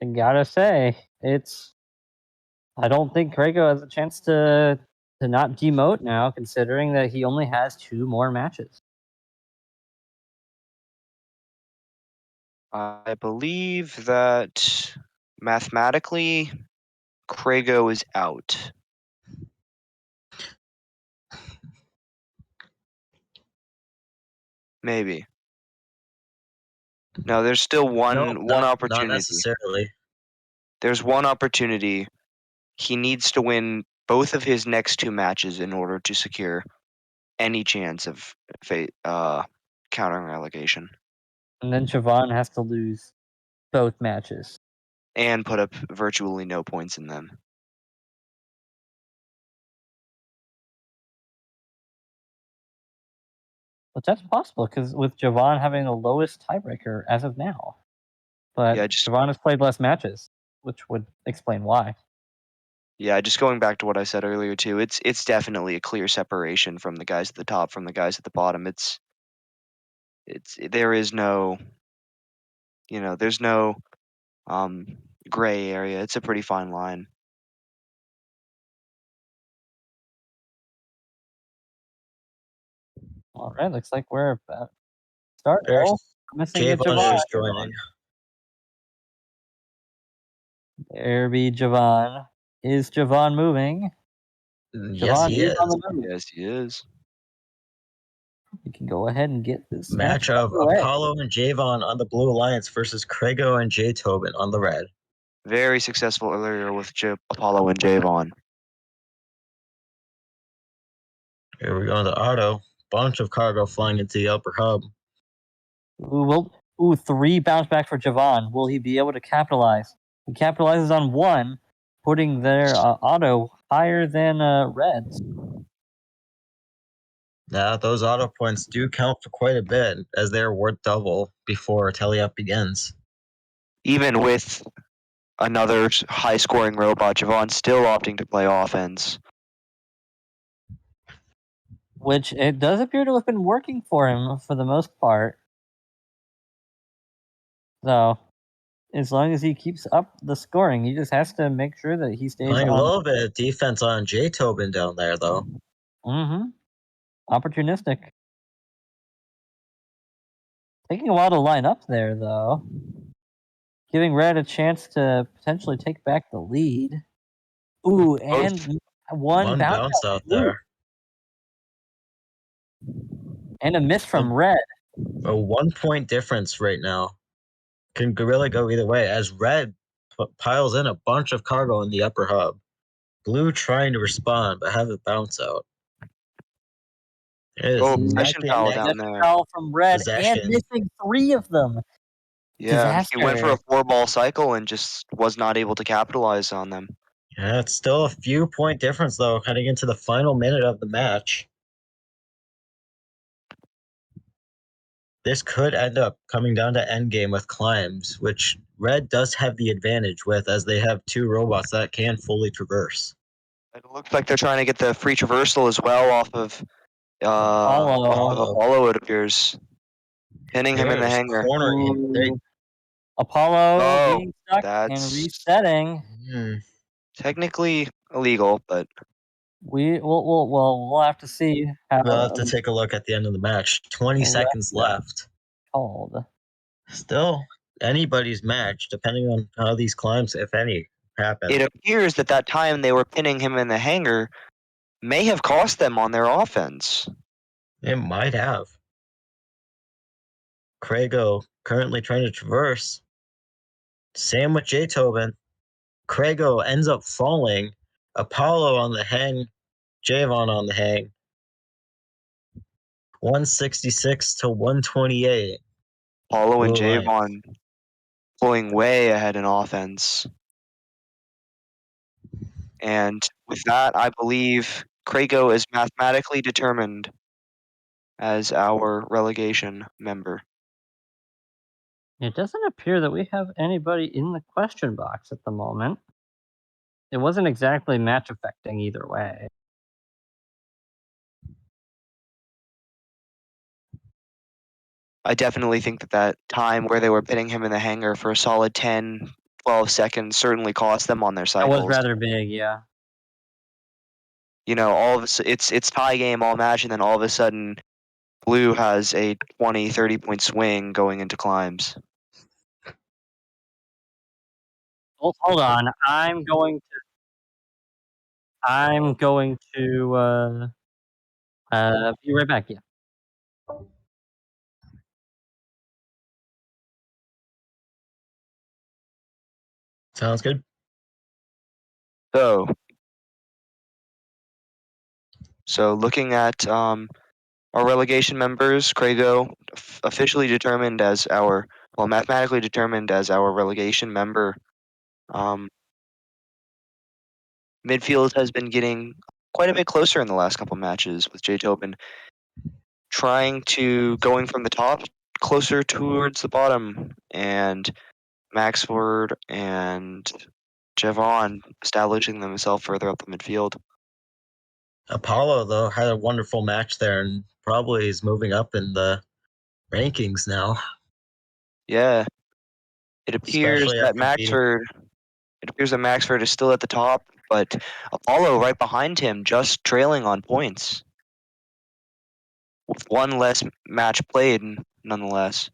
I gotta say, I don't think Krago has a chance to not demote now, considering that he only has 2 more matches. I believe that mathematically, Krago is out. Maybe. No, there's still one Nope, one not opportunity. necessarily. There's one opportunity. He needs to win both of his next 2 matches in order to secure any chance of countering relegation And then Javon has to lose both matches. and put up virtually no points in them. But that's possible, because with Javon having the lowest tiebreaker as of now. But Yeah, Javon has played less matches, which would explain why. Yeah, just going back to what I said earlier too, it's definitely a clear separation from the guys at the top from the guys at the bottom. There is no, there's no gray area. It's a pretty fine line. All right, looks like we're about to start. There's Oh, missing a Javon Javon. just joining. There be Javon. Is Javon moving? Yes, Javon he is on is. the move. Yes, he is. We can go ahead and get this Match of underway. Apollo and Javon on the Blue Alliance versus Krago and J Tobin on the Red. Very successful earlier with Apollo and Javon. Here we go into auto. Bunch of cargo flying into the upper hub. Ooh, 3 bounce back for Javon. Will he be able to capitalize? He capitalizes on 1, putting their auto higher than Red's. Now, those auto points do count for quite a bit, as they're worth double before tally-up begins. Even with another high-scoring robot, Javon's still opting to play offense. Which it does appear to have been working for him for the most part. So, as long as he keeps up the scoring, he just has to make sure that he stays Playing a on. little bit of defense on J Tobin down there, though. Opportunistic. Taking a while to line up there, though. Giving Red a chance to potentially take back the lead. Ooh, and one bounce out there. And a miss from Red. A 1-point difference right now. Can really go either way, as Red piles in a bunch of cargo in the upper hub. Blue trying to respond, but have it bounce out. It is possession foul down there. Foul from Red, Possession. and missing 3 of them. Yeah, Disaster. he went for a 4-ball cycle and just was not able to capitalize on them. Yeah, it's still a few point difference, though, heading into the final minute of the match. This could end up coming down to endgame with climbs, which Red does have the advantage with, as they have 2 robots that can fully traverse. It looks like they're trying to get the free traversal as well off of Apollo, it appears. Pinning him in the hanger. Cornering. Apollo being stuck and that's resetting. Technically illegal, but we'll have to see how. We'll have to take a look at the end of the match. 20 seconds left. Called. Still anybody's match, depending on how these climbs, if any, happen. It appears that time they were pinning him in the hanger may have cost them on their offense. It might have. Krago currently trying to traverse. Same with J Tobin. Krago ends up falling. Apollo on the hang. Javon on the hang. 166 to 128. Apollo and Blue Javon pulling way ahead in offense. And with that, I believe Krago is mathematically determined as our relegation member. It doesn't appear that we have anybody in the question box at the moment. It wasn't exactly match affecting either way. I definitely think that time where they were pitting him in the hangar for a solid 10, 12 seconds certainly cost them on their That was cycles. rather big, yeah. You know, it's tie game all match, and then all of a sudden, Blue has a 20, 30-point swing going into climbs. Hold on. I'm going to be right back. Yeah. Sounds good. So looking at our relegation members, Krago officially determined as mathematically determined as our relegation member. Midfield has been getting quite a bit closer in the last couple matches, with J Tobin going from the top closer towards the bottom, and Maxford and Javon establishing themselves further up the midfield. Apollo, though, had a wonderful match there and probably is moving up in the rankings now. Yeah. It appears Especially that after beating. Maxford is still at the top, but Apollo right behind him, just trailing on points, with one less match played, nonetheless.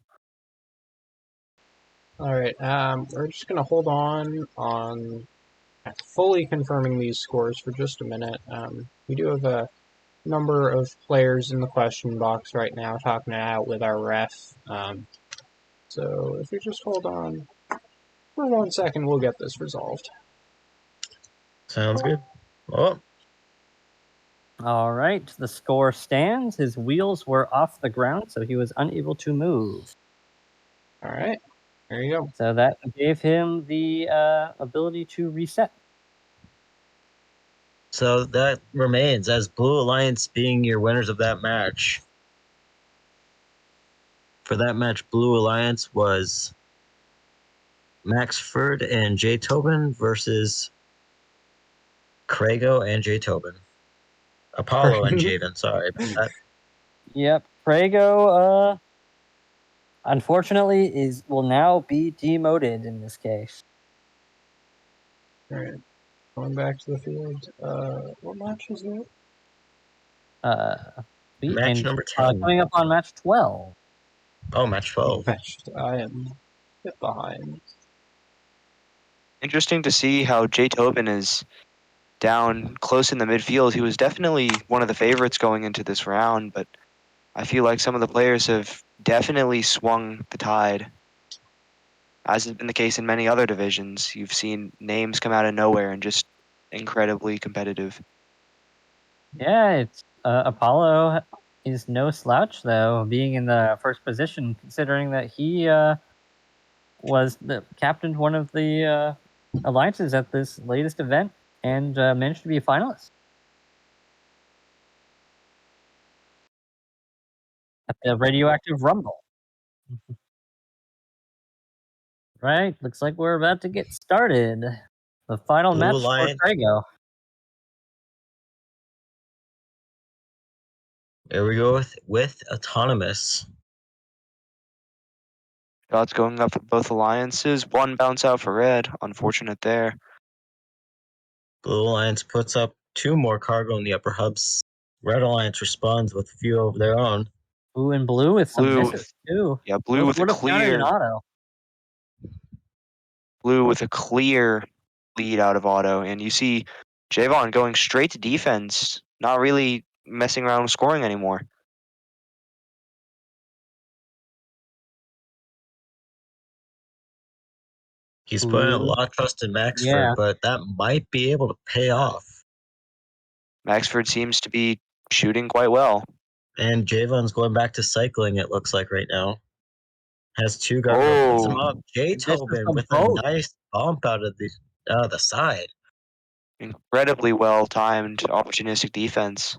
All right, we're just gonna hold on fully confirming these scores for just a minute. We do have a number of players in the question box right now talking it out with our ref. So if you just hold on for 1 second, we'll get this resolved. Sounds good. Oh, All right. The score stands. His wheels were off the ground, so he was unable to move. All right, there you go. So that gave him the ability to reset. so that remains as Blue Alliance being your winners of that match. For that match, Blue Alliance was Maxford and J Tobin versus Krago and J Tobin. Apollo and Javen, sorry about that. Yep. Prego, unfortunately, will now be demoted in this case. All right, going back to the field. What match is it? Match number 10. Coming up on match 12. Oh, match 12. I am a bit behind. Interesting to see how J Tobin is down close in the midfield. He was definitely one of the favorites going into this round, but I feel like some of the players have definitely swung the tide. As has been the case in many other divisions, you've seen names come out of nowhere and just incredibly competitive. Yeah, it's Apollo is no slouch though, being in the first position, considering that he was the captained one of the alliances at this latest event and managed to be a finalist at the Radioactive Rumble. Right, looks like we're about to get started. The final Blue match Alliance. for Prego. Here we go with Autonomous. Shots going up for both alliances. One bounce out for red. Unfortunate there. Blue Alliance puts up 2 more cargo in the upper hubs. Red Alliance responds with a few of their own. Blue and blue with some Blue misses too. Yeah, blue Those with a would have counted in clear auto. Blue with a clear lead out of auto, and you see Javon going straight to defense, not really messing around with scoring anymore. He's putting a Blue. lot of trust in Maxford, Yeah. but that might be able to pay off. Maxford seems to be shooting quite well. And Javon's going back to cycling, it looks like right now. Has 2 cargo, puts him up. J This is Tobin a with a boat. nice bump out of the side. Incredibly well-timed, opportunistic defense.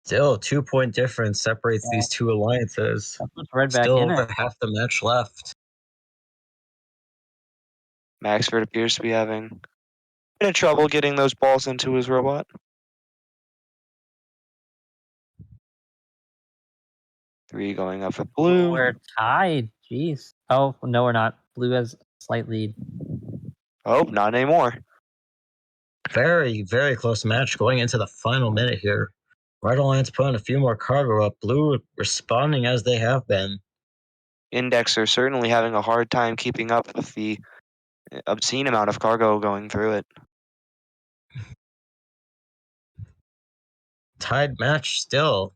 Still, 2-point difference separates Yeah. these two alliances. That puts Red back Still in over it. half the match left. Maxford appears to be having a bit of trouble getting those balls into his robot. Three going up for blue. We're tied. Jeez. Oh, no, we're not. Blue has a slight lead. Oh, not anymore. Very, very close match going into the final minute here. Red Alliance putting a few more cargo up. Blue responding as they have been. Index are certainly having a hard time keeping up with the obscene amount of cargo going through it. Tied match still.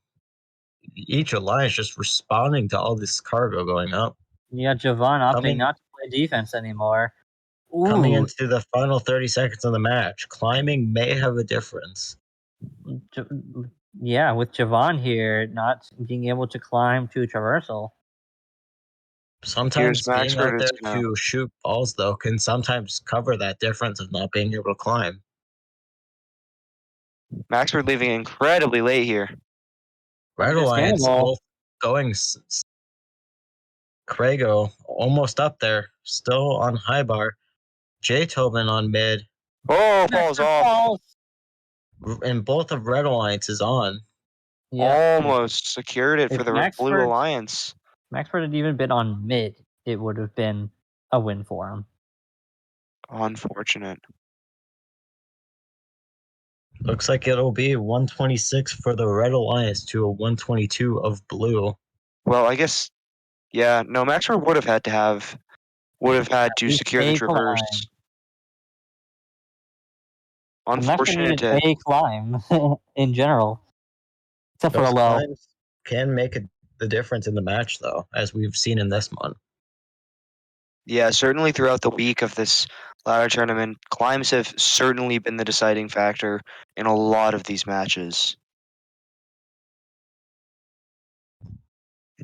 Each alliance just responding to all this cargo going up. You got Javon opting Coming- not to play defense anymore. Coming Ooh, into the final 30 seconds of the match, climbing may have a difference. yeah, with Javon here not being able to climb to a traversal. Sometimes being out Maxford there is gonna. to shoot balls, though, can sometimes cover that difference of not being able to climb. Maxford leaving incredibly late here. Red Alliance Understandable. both going. Krago almost up there, still on high bar. J Tobin on mid, Oh, falls off. and both of Red Alliance is on. Yeah. Almost secured it If for the Blue Alliance. Maxford had even been on mid, it would have been a win for him. Unfortunate. Looks like it'll be 126 for the Red Alliance to a 122 of Blue. Well, I guess, yeah. No, Maxford would have had to least secure the a traverse. Maxford Unfortunate. needed a climb in general, except for Those a low. climbs can make the difference in the match, though, as we've seen in this one. Yeah, certainly throughout the week of this ladder tournament, climbs have certainly been the deciding factor in a lot of these matches.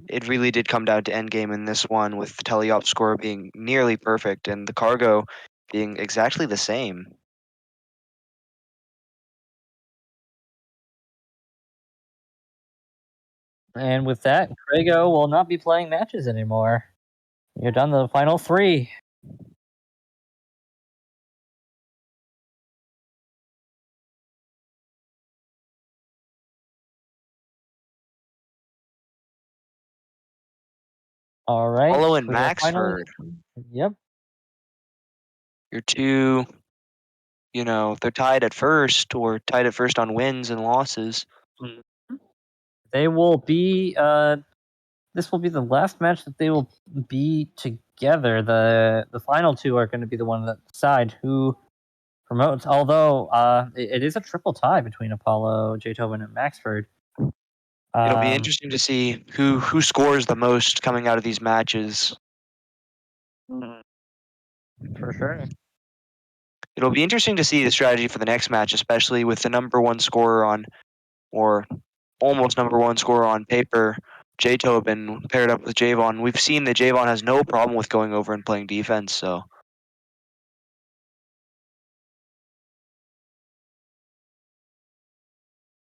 It really did come down to endgame in this one, with the teleop score being nearly perfect and the cargo being exactly the same. And with that, Krago will not be playing matches anymore. You're done to the final three. All right. Apollo and for the final- Maxford, Yep. your two, they're tied at first, or tied at first on wins and losses. They will be. This will be the last match that they will be together. The final two are going to be the one that decide who promotes. Although it is a triple tie between Apollo, J Tobin, and Maxford. It'll be interesting to see who scores the most coming out of these matches. For sure. It'll be interesting to see the strategy for the next match, especially with the number one scorer on, or almost number one scorer on paper, J Tobin, paired up with Javon. We've seen that Javon has no problem with going over and playing defense, so.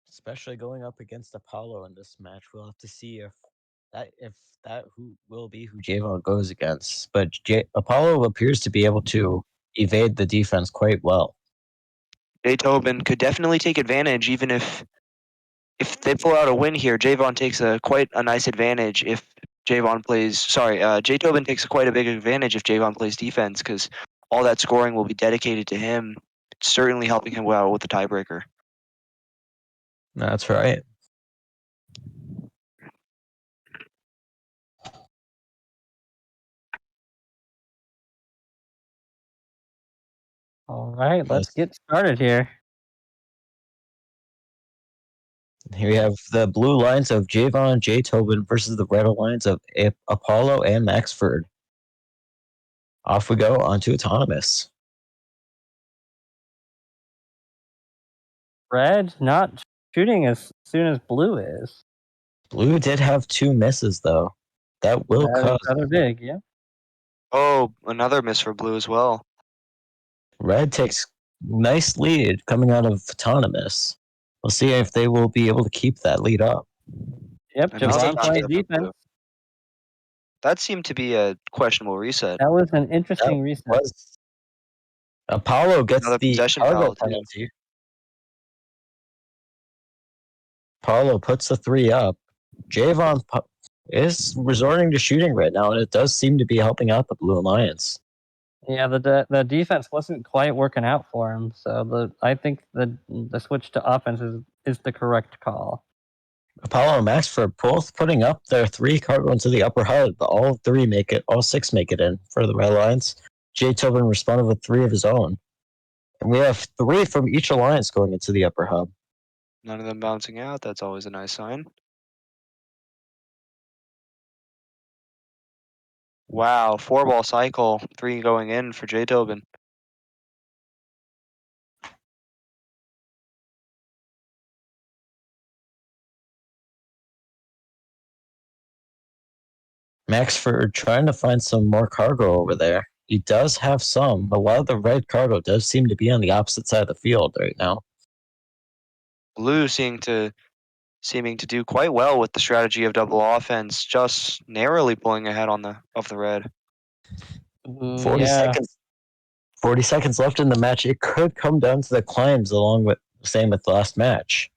Especially going up against Apollo in this match, we'll have to see if that who will be who Javon goes against. But Apollo appears to be able to evade the defense quite well. J Tobin could definitely take advantage, even if they pull out a win here. Javon takes quite a nice advantage if Javon plays. J Tobin takes quite a big advantage if Javon plays defense, because all that scoring will be dedicated to him, certainly helping him out with the tiebreaker. That's right. All right, let's get started here. Here we have the blue lines of Javon and J Tobin versus the red alliance of Apollo and Maxford. Off we go onto Autonomous. Red not shooting as soon as blue is. Blue did have 2 misses, though. That will That is cause rather big, yeah. Oh, another miss for blue as well. Red takes nice lead coming out of Autonomous. We'll see if they will be able to keep that lead up. Yep, Another Javon time playing skip for defense. blue. That seemed to be a questionable reset. That was an That interesting reset. was Apollo gets Another the possession cargo foul, too. penalty. Apollo puts the 3 up. Javon is resorting to shooting right now, and it does seem to be helping out the Blue Alliance. Yeah, the defense wasn't quite working out for him, so I think the switch to offense is the correct call. Apollo and Maxford both putting up their 3 cargo into the upper HUD, but all 6 make it in for the Red Alliance. Jay Tobin responded with 3 of his own. And we have 3 from each alliance going into the upper hub. None of them bouncing out. That's always a nice sign. Wow, 4-ball cycle, 3 going in for J Tobin. Maxford trying to find some more cargo over there. He does have some. A lot of the red cargo does seem to be on the opposite side of the field right now. Blue seeming to do quite well with the strategy of double offense, just narrowly pulling ahead on the red. 40 seconds. 40 seconds left in the match. It could come down to the climbs, along with same with the last match.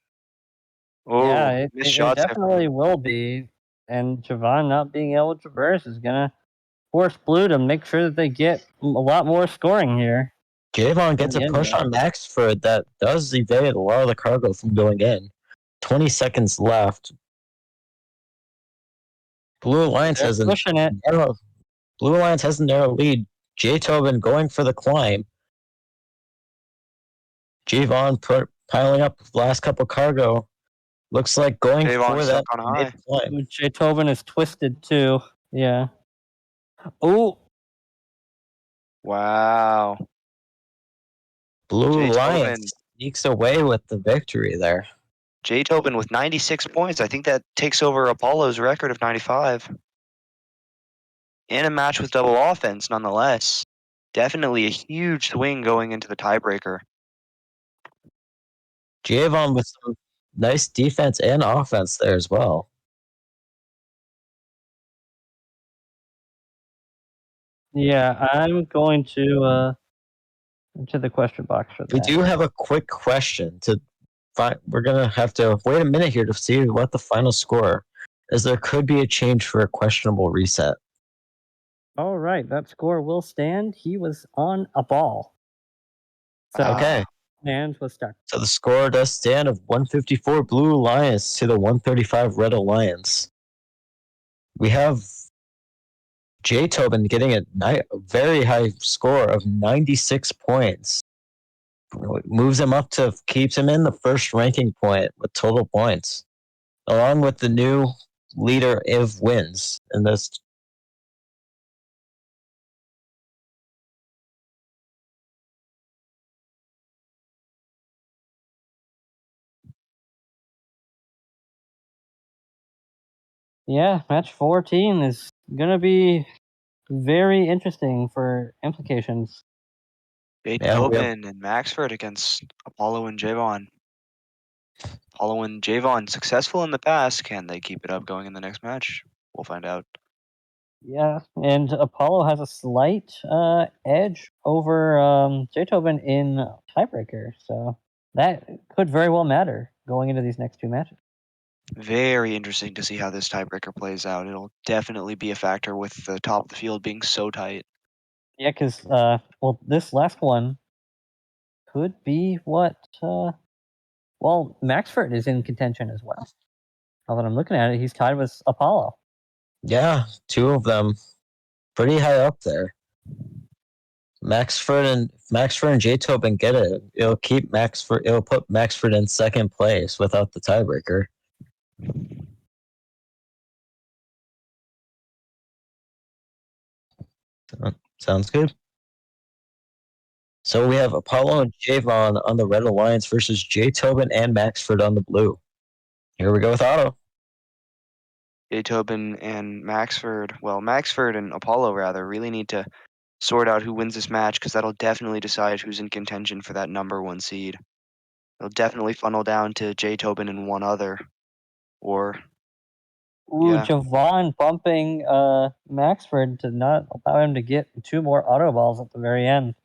Oh, Yeah, missed it shots. definitely will be. And Javon not being able to traverse is gonna force Blue to make sure that they get a lot more scoring here. Javon gets a push on Maxford that does evade a lot of the cargo from going in. 20 seconds left. Blue Alliance has a narrow. Blue Alliance has a narrow lead. J Tobin going for the climb. Javon piling up the last couple cargo. Looks like going Javon for stuck that on high. climb. J Tobin is twisted too. Yeah. Oh. Wow. Blue J Alliance sneaks away with the victory there. J Tobin with 96 points. I think that takes over Apollo's record of 95. In a match with double offense, nonetheless. Definitely a huge swing going into the tiebreaker. Javon with some nice defense and offense there as well. Yeah, I'm going to into the question box for that. We do have a quick question to find. We're gonna have to wait a minute here to see what the final score, as there could be a change for a questionable reset. All right, that score will stand. He was on a ball. So Okay. hands was stuck. So the score does stand of 154 Blue Alliance to the 135 Red Alliance. We have J Tobin getting a very high score of 96 points. Moves him up to keeps him in the first ranking point with total points, along with the new leader Iv wins in this. Yeah, match 14 is gonna be very interesting for implications. J Tobin and Maxford against Apollo and Javon. Apollo and Javon successful in the past. Can they keep it up going in the next match? We'll find out. Yeah, and Apollo has a slight edge over J Tobin in tiebreaker, so that could very well matter going into these next 2 matches. Very interesting to see how this tiebreaker plays out. It'll definitely be a factor with the top of the field being so tight. Yeah, because well, this last one could be what. Well, Maxford is in contention as well. Now that I'm looking at it, he's tied with Apollo. Yeah, 2 of them pretty high up there. Maxford and J Tobin get it. It'll keep Maxford. It'll put Maxford in second place without the tiebreaker. Sounds good. So we have Apollo and Javon on the Red Alliance versus J Tobin and Maxford on the blue. Here we go with Otto. J Tobin and Maxford, well, Maxford and Apollo rather, really need to sort out who wins this match, because that'll definitely decide who's in contention for that number 1 seed. It'll definitely funnel down to J. Tobin and one other. Or, Ooh, yeah. Javon bumping Maxford to not allow him to get 2 more auto balls at the very end.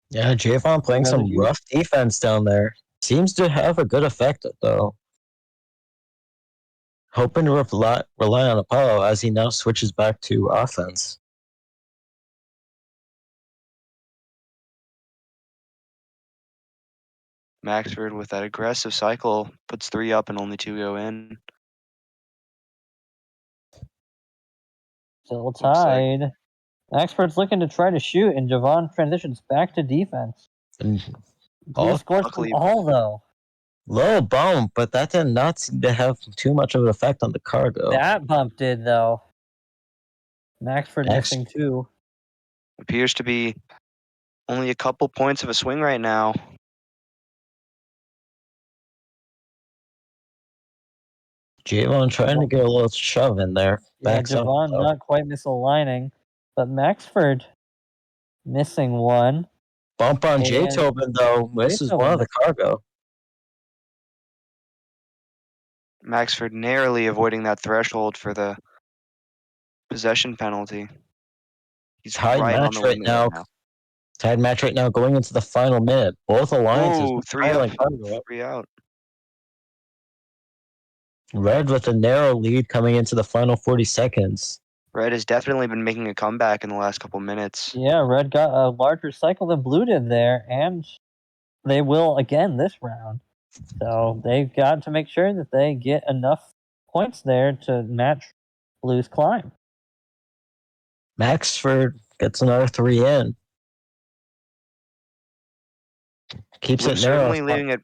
Yeah, Javon playing Another some huge- rough defense down there. Seems to have a good effect, though. Hoping to rely on Apollo as he now switches back to offense. Maxford with that aggressive cycle puts 3 up and only 2 go in. Still like- tied. Maxford's looking to try to shoot, and Javon transitions back to defense. And Blue scores luckily- them all, though. low bump, but that did not seem to have too much of an effect on the cargo. That bump did, though. Maxford missing 2. Appears to be only a couple points of a swing right now. Javon trying to get a little shove in there. Yeah, Backs up, Javon though. not quite misaligning, but Maxford missing 1. Bump on J. And Tobin, though. Misses one of the cargo. Maxford narrowly avoiding that threshold for the possession penalty. He's Tied right on match the right limit now. right now. Tied match right now going into the final minute. Both alliances Ooh, 3 piling up, cargo up. 3 out. Red with a narrow lead coming into the final 40 seconds. Red has definitely been making a comeback in the last couple minutes. Yeah, Red got a larger cycle than Blue did there, and they will again this round. So they've got to make sure that they get enough points there to match Blue's climb. Maxford gets another 3 in. Keeps Blue it narrow. certainly leaving it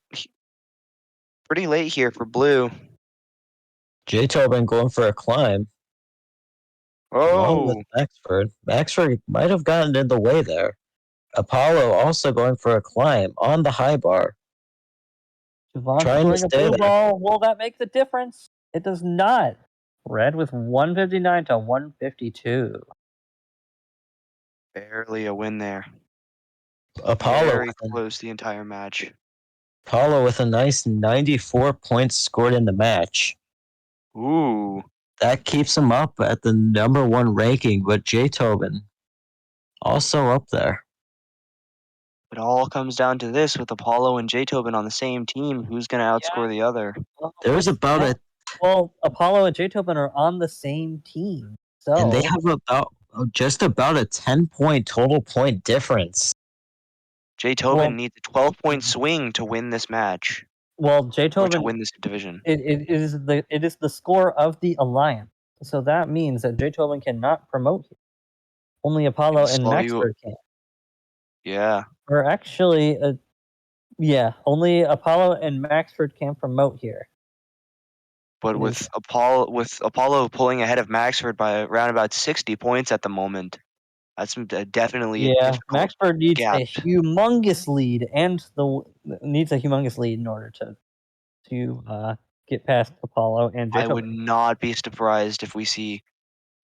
pretty late here for Blue. J. Tobin going for a climb. Along with Oh, Maxford. Maxford might have gotten in the way there. Apollo also going for a climb on the high bar. Javon Trying to scoring a stay blue there. ball. Will that make the difference? It does not. Red with 159 to 152. barely a win there. Apollo Very with, close the entire match. Apollo with a nice 94 points scored in the match. Ooh, That keeps him up at the number 1 ranking, but J. Tobin also up there. it all comes down to this with Apollo and J. Tobin on the same team. Who's going to outscore the other? There's about a Well, Apollo and J-Tobin are on the same team. So and they have about just about a 10-point total point difference. J. Tobin Well- needs a 12-point swing to win this match, well, or to J-Tobin win this division. it is the score of the alliance. So that means that J-Tobin cannot promote here. Only Apollo and slow you- Maxford can. Yeah, Or actually, only Apollo and Maxford can promote here. but It with Apollo pulling ahead of Maxford by around about 60 points at the moment, that's definitely a Yeah, difficult Maxford needs gap. a humongous lead, and needs a humongous lead in order to get past Apollo and I would J-Tobin. not be surprised if we see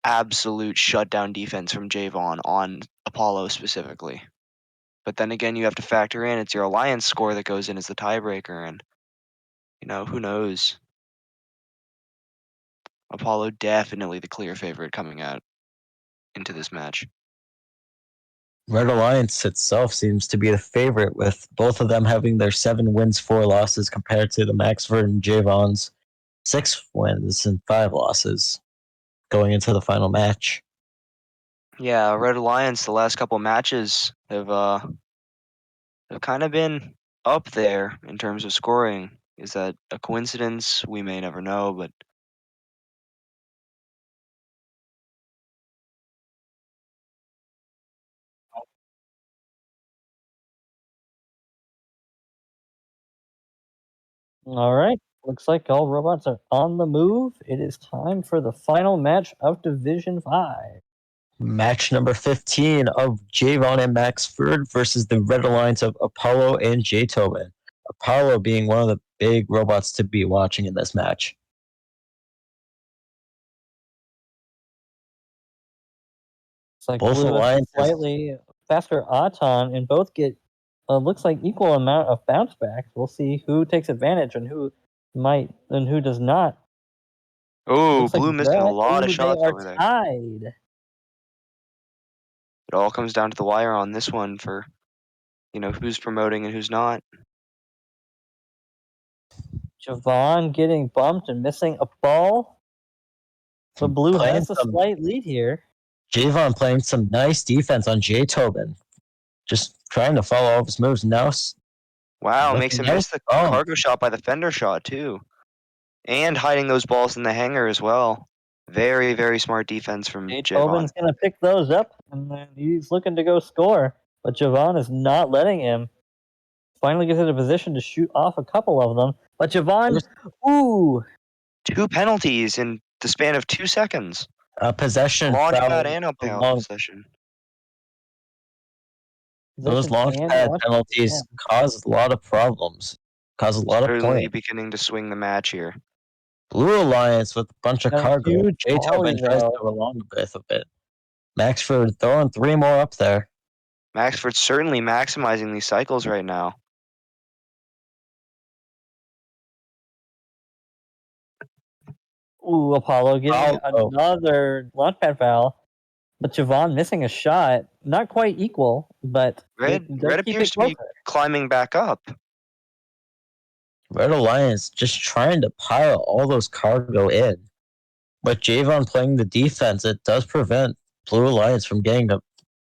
absolute shutdown defense from Javon on Apollo specifically. But then again, you have to factor in it's your alliance score that goes in as the tiebreaker, and who knows? Apollo definitely the clear favorite coming out into this match. Red Alliance itself seems to be the favorite, with both of them having their 7 wins, 4 losses, compared to the Maxford and Javon's 6 wins and 5 losses going into the final match. Yeah, Red Alliance the last couple matches have kind of been up there in terms of scoring. Is that a coincidence? We may never know, but All right, looks like all robots are on the move. It is time for the final match of Division 5. Match number 15 of Javon and Maxford versus the Red Alliance of Apollo and J. Tobin. Apollo being one of the big robots to be watching in this match. like Both Blue has a alliances. slightly faster Auton, and both get looks like equal amount of bounce backs. We'll see who takes advantage and who might and who does not. Oh, Looks like Blue missing a red. lot of Ooh, they shots are over there. tied. It all comes down to the wire on this one for, who's promoting and who's not. Javon getting bumped and missing a ball. But Blue Playing has a some- slight lead here. Javon playing some nice defense on J Tobin. Just trying to follow all of his moves. Now, Wow, Looking makes him nice. miss the Oh. cargo shot by the fender shot too. And hiding those balls in the hanger as well. Very, very smart defense from J. Javon. Tobin's going to pick those up, and then he's looking to go score. But Javon is not letting him. Finally gets into a position to shoot off a couple of them. But Javon, ooh. 2 penalties in the span of 2 seconds. possession Launch foul. pad and a possession. Those Position launch and pad launch- penalties yeah. cause a lot of problems. Cause a lot of Certainly points. beginning to swing the match here. Blue Alliance with a bunch of Got a cargo. huge J Tobin volley, tries though. to go along with a bit. Maxford throwing 3 more up there. Maxford's certainly maximizing these cycles right now. Ooh, Apollo getting Oh. another launch pad foul. But Javon missing a shot. Not quite equal, but Red it does keep appears it to be closer. climbing back up. Red Alliance just trying to pile all those cargo in. But Javon playing the defense, it does prevent Blue Alliance from getting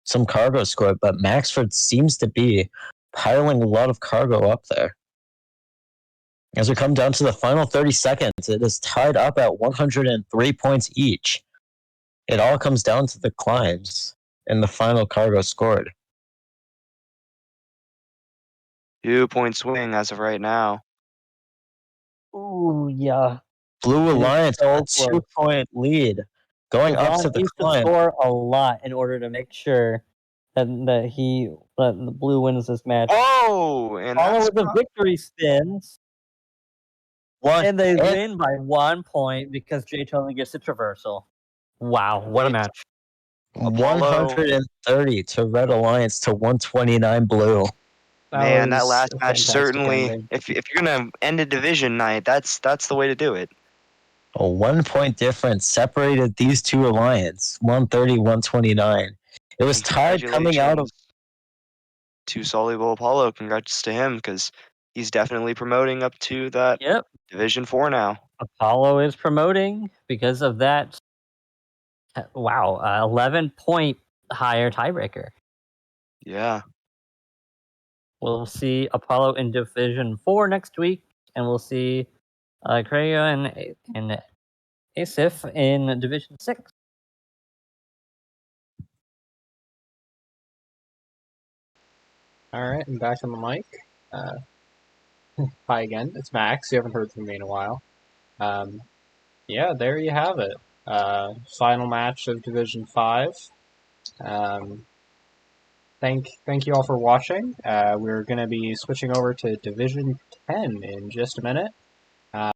some cargo scored. But Maxford seems to be piling a lot of cargo up there. As we come down to the final 30 seconds, it is tied up at 103 points each. It all comes down to the climbs and the final cargo scored. 2-point swing as of right now. Ooh, yeah. Blue It is Alliance so with a close. 2-point lead going up to Javon the needs to climb. score a lot in order to make sure that the Blue wins this match. Whoa! And Apollo that's with the victory spins, and they win by 1 point because J. Tobin gets the traversal. Wow, what a match. Apollo. 130 to Red Alliance to 129 Blue. Man, that was last a match fantastic certainly. ending. If you're gonna end a division night, that's the way to do it. A 1-point difference separated these two alliances, 130, 129. It was And tied coming out of. to Soluble Apollo. Congrats to him because he's definitely promoting up to that Yep, Division 4 now. Apollo is promoting because of that. Wow, 11-point higher tiebreaker. Yeah. We'll see Apollo in Division 4 next week, and we'll see Craya and Asif in Division 6. All right, I'm back on the mic. Hi again, it's Max. You haven't heard from me in a while. Yeah, there you have it. Final match of Division 5. Thank you all for watching. We're going to be switching over to Division 10 in just a minute.